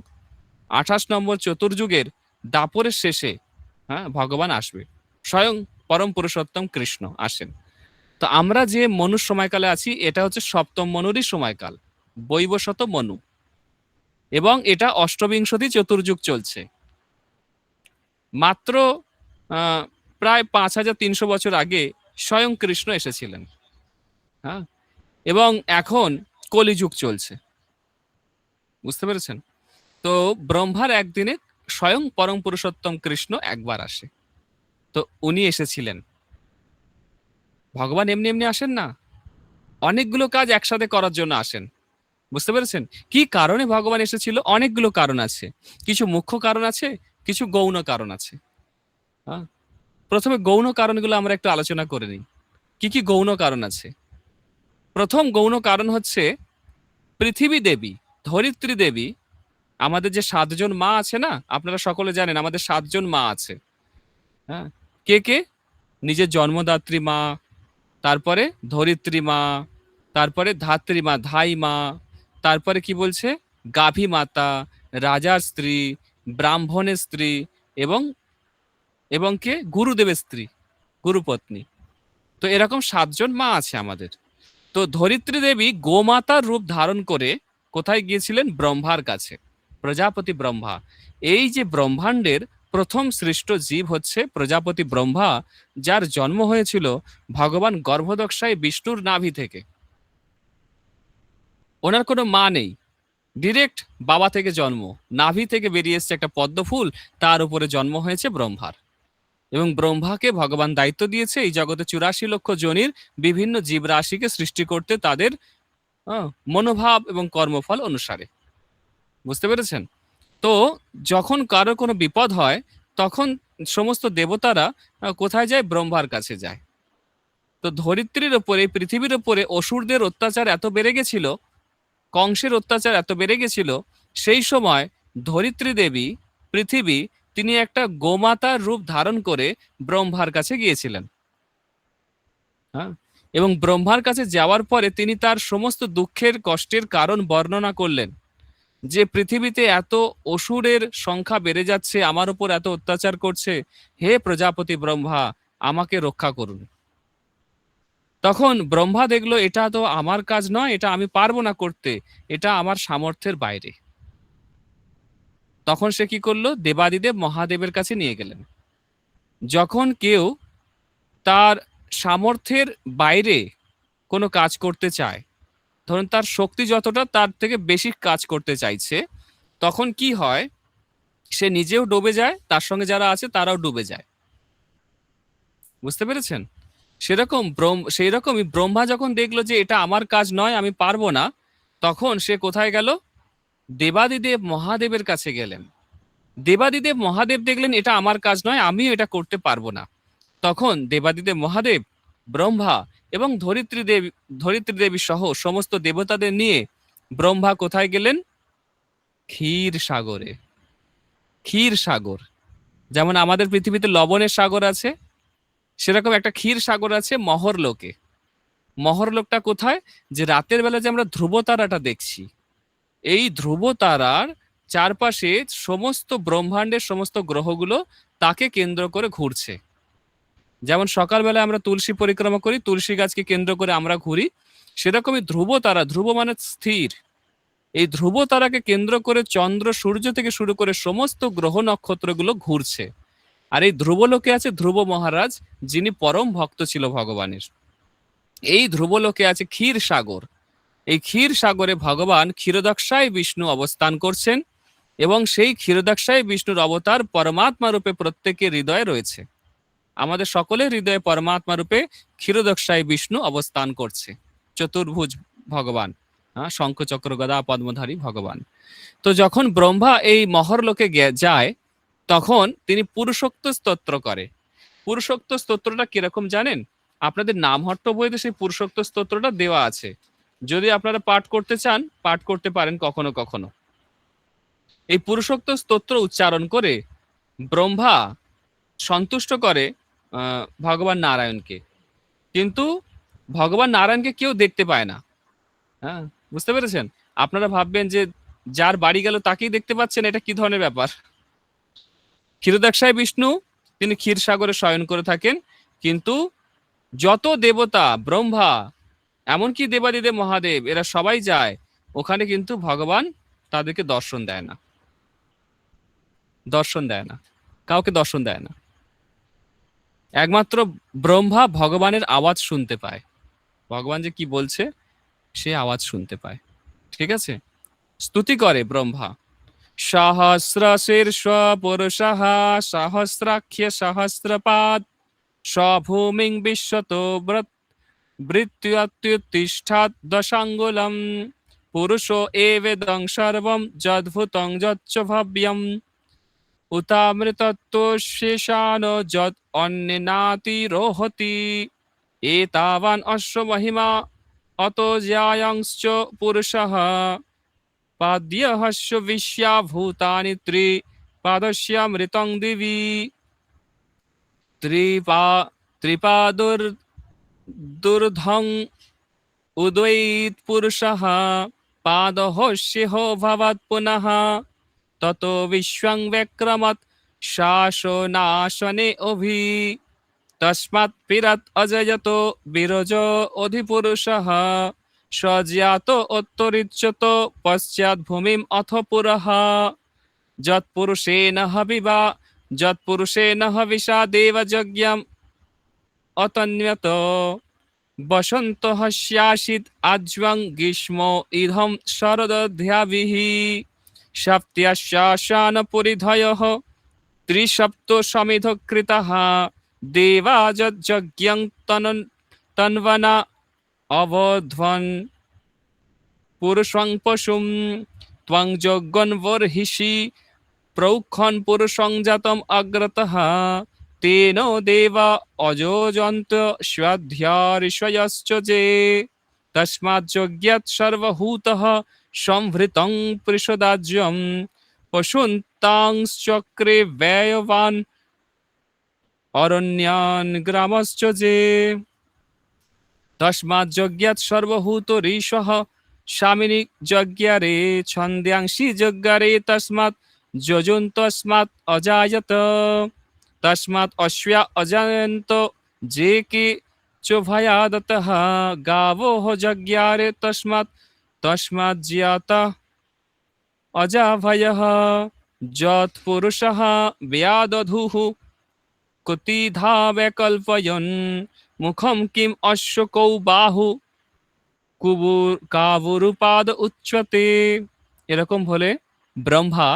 A: 28 নম্বর চতুর্যুগের দাপরের শেষে, হ্যাঁ, ভগবান আসবে, স্বয়ং পরম পুরুষোত্তম কৃষ্ণ আসেন। তো আমরা যে মনুর সময়কালে আছি, এটা হচ্ছে সপ্তম মনুরই সময়কাল, বৈবশত মনু, এবং এটা অষ্টবিংশতি চতুর্যুগ চলছে। মাত্র আহ, প্রায় 5300 বছর আগে স্বয়ং কৃষ্ণ এসেছিলেন। হ্যাঁ, এবং এখন কলিযুগ চলছে। বুঝতে পেরেছেন? তো ব্রহ্মার একদিনে স্বয়ং পরম পুরুষোত্তম কৃষ্ণ একবার আসে। তো উনি এসেছিলেন। ভগবান এমনি এমনি আসেন না, অনেকগুলো কাজ একসাথে করার জন্য আসেন। বুঝতে পেরেছেন? কি কারণে ভগবান এসেছিল? অনেকগুলো কারণ আছে। কিছু মুখ্য কারণ আছে, কিছু গৌণ কারণ আছে। হ্যাঁ, প্রথমে গৌণ কারণগুলো আমরা একটু আলোচনা করে নিই। কি কি গৌণ কারণ আছে? প্রথম গৌণ কারণ হচ্ছে, পৃথিবী দেবী, ধরিত্রী দেবী, আমাদের যে 7 জন মা আছে না, আপনারা সকলে জানেন আমাদের 7 জন মা আছে। হ্যাঁ, কে কে? নিজের জন্মদাত্রী মা, তারপরে ধরিত্রী মা, তারপরে ধাত্রী মা, ধাই মা, তারপরে কি বলছে, গাভী মাতা, রাজার স্ত্রী, ব্রাহ্মণের স্ত্রী, এবং এবং কে, গুরুদেবের স্ত্রী, গুরুপত্নী। তো এরকম 7 জন মা আছে আমাদের। তো ধরিত্রী দেবী গোমাতার রূপ ধারণ করে কোথায় গিয়েছিলেন? ব্রহ্মার কাছে, প্রজাপতি ব্রহ্মা। এই যে ব্রহ্মাণ্ডের প্রথম সৃষ্ট জীব হচ্ছে প্রজাপতি ব্রহ্মা, যার জন্ম হয়েছিল ভগবান গর্ভদক্ষায় বিষ্ণুর নাভি থেকে। ওনার কোনো মা নেই, ডিরেক্ট বাবা থেকে জন্ম, নাভি থেকে বেরিয়ে এসছে একটা পদ্ম ফুল, তার উপরে জন্ম হয়েছে ব্রহ্মার। এবং ব্রহ্মাকে ভগবান দায়িত্ব দিয়েছে এই জগতে 84 লক্ষ জনির বিভিন্ন জীবরাশিকে সৃষ্টি করতে, তাদের মনোভাব এবং কর্মফল অনুসারে। বুঝতে পেরেছেন? তো যখন কারো কোনো বিপদ হয়, তখন সমস্ত দেবতারা কোথায় যায়? ব্রহ্মার কাছে যায়। তো ধরিত্রীর ওপরে, পৃথিবীর ওপরে অসুরদের অত্যাচার এত বেড়ে গেছিল, কংসের অত্যাচার এত বেড়ে গেছিল, সেই সময় ধরিত্রী দেবী, পৃথিবী, তিনি একটা গোমাতার রূপ ধারণ করে ব্রহ্মার কাছে গিয়েছিলেন। হ্যাঁ, এবং ব্রহ্মার কাছে যাওয়ার পরে তিনি তার সমস্ত দুঃখের কষ্টের কারণ বর্ণনা করলেন, যে পৃথিবীতে এত অসুরের সংখ্যা বেড়ে যাচ্ছে, আমার উপর এত অত্যাচার করছে, হে প্রজাপতি ব্রহ্মা, আমাকে রক্ষা করুন। তখন ব্রহ্মা দেখলো এটা তো আমার কাজ নয়, এটা আমি পারবো না করতে, এটা আমার সামর্থ্যের বাইরে। তখন সে কি করলো, দেবাদিদেব মহাদেবের কাছে নিয়ে গেলেন। যখন কেউ তার সামর্থ্যের বাইরে কোনো কাজ করতে চায়, ধরুন তার শক্তি যতটা তার থেকে বেশি কাজ করতে চাইছে, তখন কি হয়, সে নিজেও ডুবে যায়, তার সঙ্গে যারা আছে তারাও ডুবে যায়। বুঝতে পেরেছেন? সেই রকমই ব্রহ্মা যখন দেখলো যে এটা আমার কাজ নয়, আমি পারবো না, তখন সে কোথায় গেল, দেবাদিদেব মহাদেবের কাছে গেলেন। দেবাদিদেব মহাদেব দেখলেন এটা আমার কাজ নয়, আমিও এটা করতে পারবো না। তখন দেবাদিদেব মহাদেব, ব্রহ্মা এবং ধরিত্রী দেবী সহ সমস্ত দেবতাদের নিয়ে ব্রহ্মা কোথায় গেলেন, ক্ষীর সাগরে। ক্ষীর সাগর, যেমন আমাদের পৃথিবীতে লবণের সাগর আছে, সেরকম একটা ক্ষীর সাগর আছে মহরলোকে। মহরলোকটা কোথায়, যে রাতের বেলা যে আমরা ধ্রুব তারাটা দেখছি, এই ধ্রুব তারার চারপাশে সমস্ত ব্রহ্মাণ্ডের সমস্ত গ্রহগুলো তাকে কেন্দ্র করে ঘুরছে। যেমন সকালবেলা আমরা তুলসী পরিক্রমা করি, তুলসী গাছকে কেন্দ্র করে আমরা ঘুরি, সেরকমই ধ্রুব তারা, ধ্রুব মানে স্থির, এই ধ্রুব তারাকে কেন্দ্র করে চন্দ্র সূর্য থেকে শুরু করে সমস্ত গ্রহ নক্ষত্রগুলো ঘুরছে। আর এই ধ্রুবলোকে আছে ধ্রুব মহারাজ, যিনি পরম ভক্ত ছিল ভগবানের। এই ধ্রুবলোকে আছে ক্ষীর সাগর। এই ক্ষীর সাগরে ভগবান ক্ষীরোদক্ষায় বিষ্ণু অবস্থান করছেন, এবং সেই ক্ষীরোদক্ষায় বিষ্ণুর অবতার পরমাত্মা রূপে প্রত্যেকের হৃদয়ে রয়েছে। আমাদের সকলের হৃদয়ে পরমাত্মা রূপে ক্ষীরোদক্ষায় বিষ্ণু অবস্থান করছে, চতুর্ভুজ ভগবান, শঙ্খ চক্র গদা পদ্মধারী ভগবান। তো যখন ব্রহ্মা এই মহরলোকে যায়, তখন তিনি পুরুষোক্ত স্তোত্র করে। পুরুষোক্ত স্তোত্রটা কিরকম জানেন? আপনাদের নামহট্ট বইতে সেই পুরুষোক্ত স্তোত্রটা দেওয়া আছে, যদি আপনারা পাঠ করতে চান পাঠ করতে পারেন কখনো কখনো। এই পুরুষোক্ত স্তোত্র উচ্চারণ করে ব্রহ্মা সন্তুষ্ট করে ভগবান নারায়ণকে, কিন্তু ভগবান নারায়ণকে কেউ দেখতে পায় না। হ্যাঁ, বুঝতে পেরেছেন? আপনারা ভাববেন যে যার বাড়ি গেল তাকেই দেখতে পাচ্ছেন, এটা কি ধরনের ব্যাপার? ক্ষীরোদক্ষায় বিষ্ণু তিনি ক্ষীর সাগরে শয়ন করে থাকেন, কিন্তু যত দেবতা, ব্রহ্মা, এমনকি দেবাদিদেব মহাদেব, এরা সবাই যায় ওখানে, কিন্তু ভগবান তাদেরকে দর্শন দেয় না। দর্শন দেয় না, কাউকে দর্শন দেয় না। একমাত্র ব্রহ্মা ভগবানের আওয়াজ শুনতে পায়, ভগবান যে কি বলছে সে আওয়াজ শুনতে পায়। ঠিক আছে? স্তুতি করে ব্রহ্মা, সহস্র শীর্ষ পুরুষঃ সহস্রাক্ষ সহস্রপাদ স্বভূমিং বিশ্বত বৃত্ত্যুত্তিষ্ঠাৎ দশাঙ্গুলম পুরুষো এবেদং সর্বম যদ্ভুতং যচ্চ ভব্যম উতামৃতত্ব শেষানো যদ অন্যেনাতিরোহতি এতাবান অশ্ব মহিমা অত জ্যায়ংশ্চ পুরুষঃ পাদ্যহস্য বিশ্বা ভূতানি ত্রিপাদস্যামৃতং দিবি ত্রিপাদুর্ধং উদয়িত পুরুষঃ পাদহস্যেহ ভবাৎ পুনঃ তত বিশ্বং ব্যক্রমৎ শাসনাশনে অভি তস্মাৎ পিরাত অজয়ত বিরজ অধিপুরুষঃ সজ্জাত উত্তরিচ্যত পশ্চাৎ ভূমিম অথ পুরঃ যৎপুরুষেণ হবিবা যৎপুরুষেণ হবিষা দেবযজ্ঞম অতন্যত বসন্ত হস্যাসিত আজ্বং গ্রীষ্ম ইধম শরদধ্যাভিঃ সপ্তশ্যাসান পরিধয়ঃ ত্রিসপ্ত সমিধ কৃতঃ দেবা যজ্ঞং তন্বনা অবধ্বন পুরুষং পশুম ত্বং যজ্ঞন্বর্হিষি প্রৌক্ষণ পুরুষং জাতম অগ্রতঃ তেন দেবা অযোজন্ত স্বাধ্যার্ষয়শ্চ যে তস্মাৎ যজ্ঞাৎ সর্বভূতঃ সংভৃতং পৃষদাজ্যম পশুন্তাংশ্চক্রে ব্যয়বান অরণ্যান গ্রামশ্চ যে তস্মাৎ যজ্ঞাৎ সর্বভূত ঋষঃ স্বামিনী যজ্ঞারে ছন্দ্যাংশি যজ্ঞারে তস্মাৎ যজুন তস্মাৎ অজায়ত তস্মাৎ অশ্বা অজায়ন্ত যে কে চ ভয়াদতঃ গাবোঃ যজ্ঞারে তস্মাৎ তস্মাৎ জ্ঞাতঃ অজাভয়ঃ যৎ পুরুষঃ ব্যাদধূঃ কুতিধা বিকল্পয়ন মুখম কিম অশ্বকৌ বাহু কাবুরুপাদ উচ্চতে। এরকম বলে ব্রহ্মা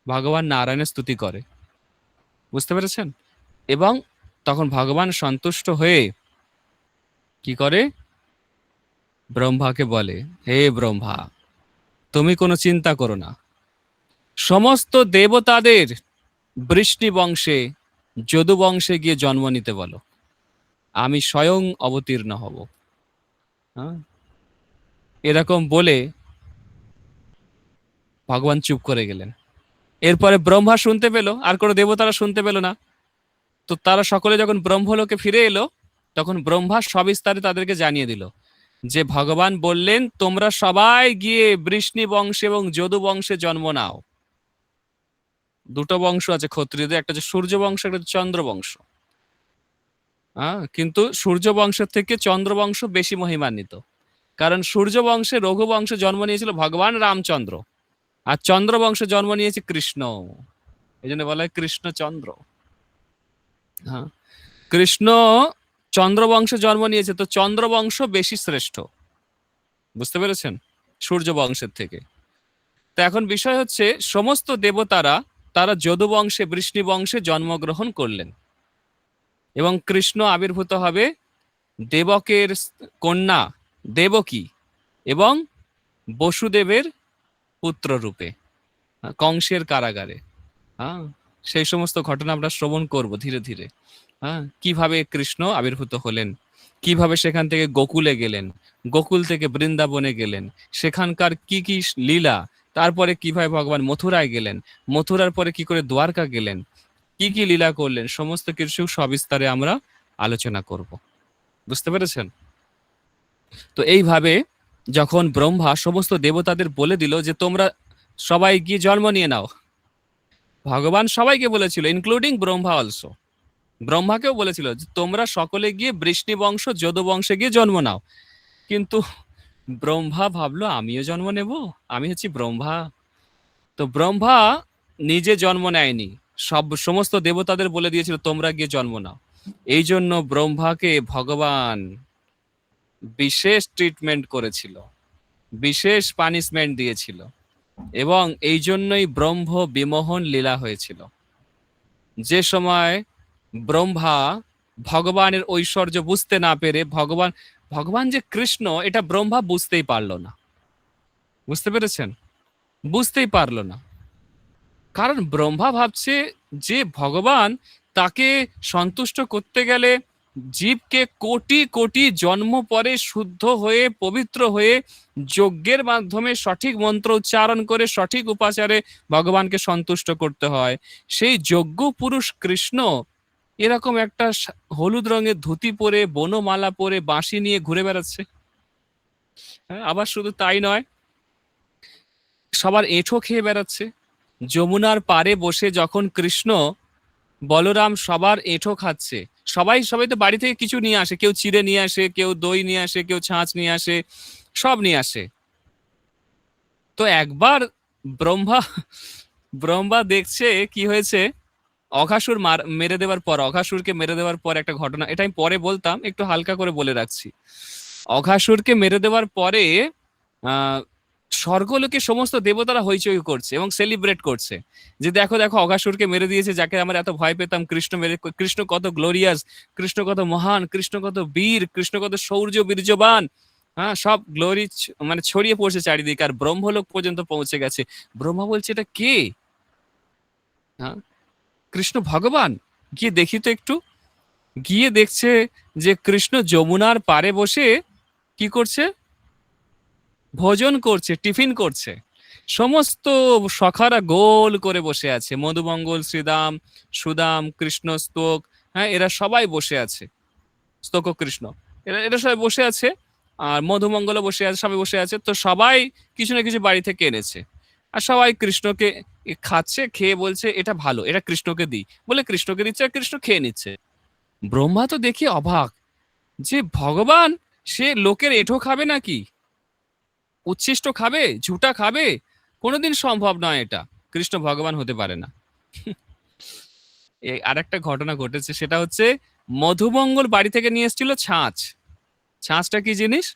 A: ভগবান নারায়ণের স্তুতি করে, বুঝতে পেরেছেন? এবং তখন ভগবান সন্তুষ্ট হয়ে কি করে, ব্রহ্মাকে বলে, হে ব্রহ্মা, তুমি কোনো চিন্তা করো না, সমস্ত দেবতাদের বৃষ্ণি বংশে যদু বংশে গিয়ে জন্ম নিতে বলো, আমি স্বয়ং অবতীর্ণ হব। হ্যাঁ, এরকম বলে ভগবান চুপ করে গেলেন। এরপরে ব্রহ্মা শুনতে পেল, আর কোনো দেবতারা শুনতে পেল না। তো তারা সকলে যখন ব্রহ্মলোকে ফিরে এলো, তখন ব্রহ্মা সবিস্তারে তাদেরকে জানিয়ে দিল যে ভগবান বললেন তোমরা সবাই গিয়ে বৃষ্ণি বংশে এবং যদু বংশে জন্ম নাও। দুটো বংশ আছে ক্ষত্রিয়দের, একটা হচ্ছে সূর্য বংশ, একটা হচ্ছে চন্দ্র বংশ। কিন্তু সূর্য বংশের থেকে চন্দ্র বংশ বেশি মহিমান্বিত, কারণ সূর্য বংশে রঘু বংশে জন্ম নিয়েছিল ভগবান রামচন্দ্র, আর চন্দ্র বংশে জন্ম নিয়েছে কৃষ্ণ, এই জন্য বলা হয় কৃষ্ণচন্দ্র। হ্যাঁ, কৃষ্ণ চন্দ্রবংশে জন্ম নিয়েছে, তো চন্দ্রবংশ বেশি শ্রেষ্ঠ, বুঝতে পেরেছেন, সূর্য বংশের থেকে। তো এখন বিষয় হচ্ছে সমস্ত দেবতারা তারা যদু বংশে বৃষ্ণি বংশে জন্মগ্রহণ করলেন, এবং কৃষ্ণ আবির্ভূত হবে দেবকের কন্যা দেবকী এবং বসুদেবের পুত্র রূপে, কংসের কারাগারে। হ্যাঁ, সেই সমস্ত ঘটনা আমরা শ্রবণ করব ধীরে ধীরে। হ্যাঁ, কিভাবে কৃষ্ণ আবির্ভূত হলেন, কিভাবে সেখান থেকে গোকুলে গেলেন, গোকুল থেকে বৃন্দাবনে গেলেন, সেখানকার কি কি লীলা, তারপরে কিভাবে ভগবান মথুরায় গেলেন, মথুরার পরে কি করে দ্বারকা গেলেন, কি কি লীলা করলেন, সমস্ত কিছু সবিস্তারে আমরা আলোচনা করব, বুঝতে পেরেছেন? তো এইভাবে যখন ব্রহ্মা সমস্ত দেবতাদের বলে দিল যে তোমরা সবাই গিয়ে জন্ম নিয়ে নাও, ভগবান সবাইকে বলেছিল ইনক্লুডিং ব্রহ্মা অলসো, ব্রহ্মাকেও বলেছিল যে তোমরা সকলে গিয়ে বৃষ্ণি বংশ যদু বংশে গিয়ে জন্ম নাও। কিন্তু ব্রহ্মা ভাবলো আমিও জন্ম নেব, আমি হচ্ছি ব্রহ্মা। তো ব্রহ্মা নিজে জন্ম নেয়নি, সমস্ত দেবতাদের বলে দিয়েছিল তোমরা গিয়ে জন্ম নাও। এই জন্য ব্রহ্মাকে ভগবান বিশেষ ট্রিটমেন্ট করেছিল, বিশেষ পানিশমেন্ট দিয়েছিল, এবং এই জন্যই ব্রহ্ম বিমোহন লীলা হয়েছিল। যে সময় ব্রহ্মা ভগবানের ঐশ্বর্য বুঝতে না পেরে, ভগবান ভগবান যে কৃষ্ণ এটা ব্রহ্মা বুঝতেই পারলো না, বুঝতে পেরেছেন? বুঝতেই পারলো না, কারণ ব্রহ্মা ভাবছে যে ভগবান তাকে সন্তুষ্ট করতে গেলে জীবকে কোটি কোটি জন্ম পরে শুদ্ধ হয়ে পবিত্র হয়ে যজ্ঞের মাধ্যমে সঠিক মন্ত্র উচ্চারণ করে সঠিক উপাচারে ভগবানকে সন্তুষ্ট করতে হয়। সেই যজ্ঞ পুরুষ কৃষ্ণ এরকম একটা হলুদ রঙের ধুতি পরে বনমালা পরে বাঁশি নিয়ে ঘুরে বেড়াচ্ছে। হ্যাঁ, আবার শুধু তাই নয়, সবার এঁঠো খেয়ে বেড়াচ্ছে। যমুনার পারে বসে যখন কৃষ্ণ বলরাম সবার এঁঠো খাচ্ছে, সবাই সবাই তো বাড়ি থেকে কিছু নিয়ে আসে, কেউ চিড়ে নিয়ে আসে, কেউ দই নিয়ে আসে, কেউ ছাঁচ নিয়ে আসে, সব নিয়ে আসে। তো একবার ব্রহ্মা ব্রহ্মা দেখছে কি হয়েছে, অঘাসুর মেরে দেওয়ার পর, অঘাসুরকে মেরে দেওয়ার পর একটা ঘটনা, এটা আমি পরে বলতাম, একটু হালকা করে বলে রাখছি। অঘাসুরকে মেরে দেওয়ার পরে আহ স্বর্গলোকে সমস্ত দেবতারা হইচই করছে এবং সেলিব্রেট করছে যে দেখো দেখো অঘাসুরকে মেরে দিয়েছে, যাকে আমরা এত ভয় পেতাম, কৃষ্ণ মেরে, কৃষ্ণ কত গ্লোরিয়াস, কৃষ্ণ কত মহান, কৃষ্ণ কত বীর, কৃষ্ণ কত শৌর্য বীর্যবান। হ্যাঁ, সব গ্লোরি মানে ছড়িয়ে পড়ছে চারিদিকে, আর ব্রহ্মলোক পর্যন্ত পৌঁছে গেছে। ব্রহ্মা বলছে এটা কে? হ্যাঁ, কৃষ্ণ ভগবান। গিয়ে দেখি তো একটু। গিয়ে দেখছে যে কৃষ্ণ যমুনার পারে বসে কি করছে, ভোজন করছে, টিফিন করছে। সমস্ত সখারা গোল করে বসে আছে, মধুমঙ্গল, শ্রীদাম, সুদাম, কৃষ্ণ স্তোক, হ্যাঁ, এরা সবাই বসে আছে, স্তোক কৃষ্ণ, এরা এরা সবাই বসে আছে, আর মধুমঙ্গলও বসে আছে, সবাই বসে আছে। তো সবাই কিছু না কিছু বাড়ি থেকে এনেছে, আর সবাই কৃষ্ণকে খাচ্ছে, খেয়ে বলছে এটা ভালো, এটা কৃষ্ণকে দিই বলে কৃষ্ণকে দিচ্ছে, আর কৃষ্ণ খেয়ে নিচ্ছে। ব্রহ্মা তো দেখি অবাক, যে ভগবান সে লোকের এঁঠো খাবে নাকি, উচ্ছিষ্ট খাবে, ঝুটা খাবে? কোনোদিন সম্ভব নয় এটা। কৃষ্ণ ভগবান হতে পারে না। আর একটা ঘটনা ঘটেছে, সেটা হচ্ছে মধুমঙ্গল বাড়ি থেকে নিয়ে এসেছিল ছাঁচ। ছাঁচটা কি জিনিস?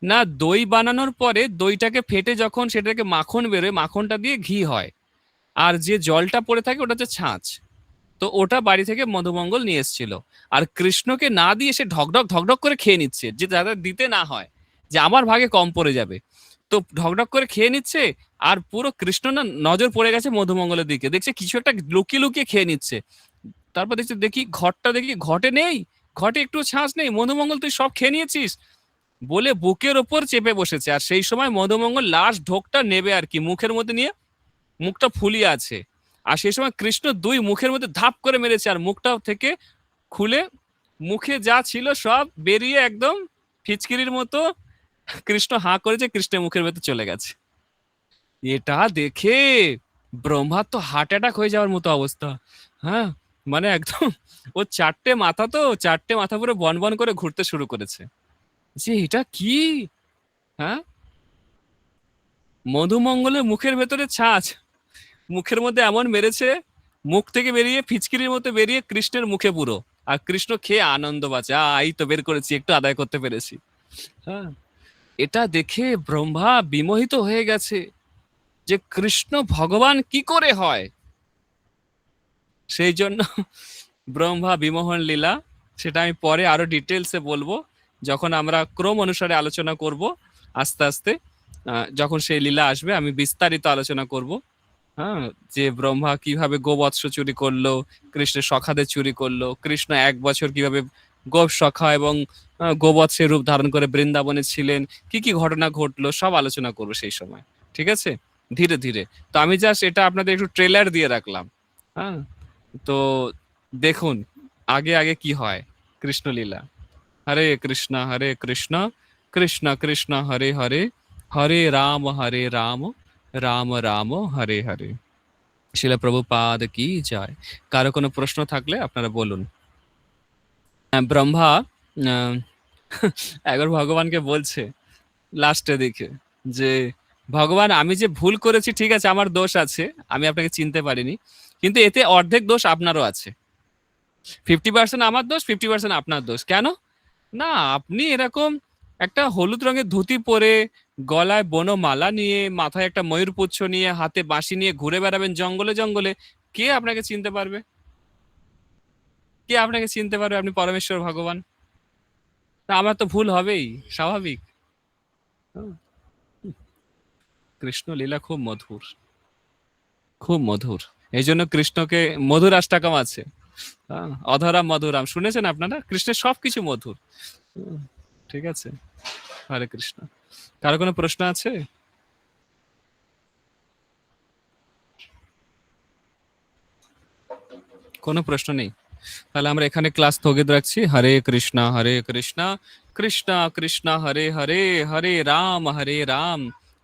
A: না, দই বানানোর পরে দইটাকে ফেটে যখন সেটাকে মাখন বেরোয়, মাখনটা দিয়ে ঘি হয়, আর যে জলটা পড়ে থাকে ওটা হচ্ছে ছাঁচ। তো ওটা বাড়ি থেকে মধুমঙ্গল নিয়ে এসেছিল, আর কৃষ্ণকে না দিয়ে সে ঢকঢক ঢকঢক করে খেয়ে নিচ্ছে, যে যাতে দিতে না হয়, যে আমার ভাগে কম পড়ে যাবে। তো ঢকঢক করে খেয়ে নিচ্ছে, আর পুরো কৃষ্ণ না নজর পড়ে গেছে মধুমঙ্গলের দিকে, দেখছে কিছু একটা লুকিয়ে লুকিয়ে খেয়ে নিচ্ছে। তারপর দেখছি, দেখি ঘরটা, দেখি ঘটে নেই, ঘটে একটু ছাঁচ নেই, মধুমঙ্গল তুই সব খেয়ে নিয়েছিস বলে বুকের ওপর চেপে বসেছে। আর সেই সময় মধুমঙ্গল লাস্ট ঢোকটা নেবে আর কি, মুখের মধ্যে নিয়ে মুখটা ফুলিয়ে আছে। আর সেই সময় কৃষ্ণ দুই মুখের মধ্যে ধাপ করে মেরেছে, আর মুখটা থেকে খুলে মুখে যা ছিল সব বেরিয়ে একদম ফিচকিরির মতো কৃষ্ণ হাঁ করেছে, কৃষ্ণের মুখের ভেতর চলে গেছে। এটা দেখে ব্রহ্মার তো হার্ট অ্যাটাক হয়ে যাওয়ার মতো অবস্থা। হ্যাঁ, মানে একদম ও চারটে মাথা, তো চারটে মাথা পুরো বন বন করে ঘুরতে শুরু করেছে, যে এটা কি। হ্যাঁ, মধুমঙ্গলের মুখের ভেতরে ছাঁচ, মুখের মধ্যে এমন মেরেছে, মুখ থেকে বেরিয়ে ফিচকিরির মতো বেরিয়ে কৃষ্ণের মুখে পুরো। আর কৃষ্ণ খেয়ে আনন্দ পাচ্ছে, এই তো বের করেছি, একটু আদায় করতে পেরেছি। হ্যাঁ, এটা দেখে ব্রহ্মা বিমোহিত হয়ে গেছে, যে কৃষ্ণ ভগবান কি করে হয়। সেই জন্য ব্রহ্মা বিমোহন লীলা, সেটা আমি পরে আরো ডিটেলসে বলবো, যখন আমরা ক্রম অনুসারে আলোচনা করব আস্তে আস্তে। যখন সেই লীলা আসবে আমি বিস্তারিত আলোচনা করব। হ্যাঁ, যে ব্রহ্মা কিভাবে গোবৎস চুরি করলো, কৃষ্ণের সখাদের চুরি করলো, কৃষ্ণ 1 বছর কিভাবে গোপ সখা এবং গোবৎসের রূপ ধারণ করে বৃন্দাবনে ছিলেন, কি কি ঘটনা ঘটলো, সব আলোচনা করবো সেই সময়। ঠিক আছে, ধীরে ধীরে। তো আমি জাস্ট এটা আপনাদের একটু ট্রেলার দিয়ে রাখলাম। হ্যাঁ, তো দেখুন আগে আগে কি হয় কৃষ্ণলীলা। হরে কৃষ্ণ কৃষ্ণ কৃষ্ণ হরে হরে, হরে রাম রাম রাম হরে হরে। শিলা প্রভুপাদ কি জয়। কারো কোনো প্রশ্ন থাকলে আপনারা বলুন। ব্রহ্মা আহ, একবার ভগবানকে বলছে লাস্টে দিকে, যে ভগবান আমি যে ভুল করেছি ঠিক আছে, আমার দোষ আছে, আমি আপনাকে চিনতে পারিনি, কিন্তু এতে অর্ধেক দোষ আপনারও আছে। 50% আমার দোষ, 50% আপনার দোষ। কেন না, আপনি এরকম একটা হলুদ রঙের ধুতি পরে, গলায় বনমালা নিয়ে, মাথায় একটা ময়ূর পুচ্ছ নিয়ে, হাতে বাঁশি নিয়ে ঘুরে বেড়াবেন জঙ্গলে জঙ্গলে, কে আপনাকে চিনতে পারবে? কে আপনাকে চিনতে পারবে আপনি পরমেশ্বর ভগবান? তা আমার তো ভুল হবেই, স্বাভাবিক। হুম, কৃষ্ণ লীলা খুব মধুর, খুব মধুর। এই জন্য কৃষ্ণকে মধুর অষ্টকম আছে। অধরাম মধুরাম শুনেছেন আপনারা? কৃষ্ণের সবকিছু মধুর। হুম, ঠিক আছে, হরে কৃষ্ণ। কারো কোনো প্রশ্ন আছে? কোনো প্রশ্ন নেই? তাহলে আমরা এখানে ক্লাস স্থগিত রাখছি। হরে কৃষ্ণ কৃষ্ণ কৃষ্ণ হরে হরে, হরে রাম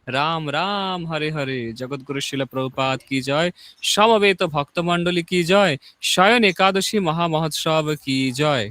A: রাম রাম হরে হরে। জগৎগুরু শিল প্রভুপাদ কি জয়। সমবেত ভক্তমণ্ডলী কি জয়। স্বয়ন একাদশী মহামহোৎসব কি জয়।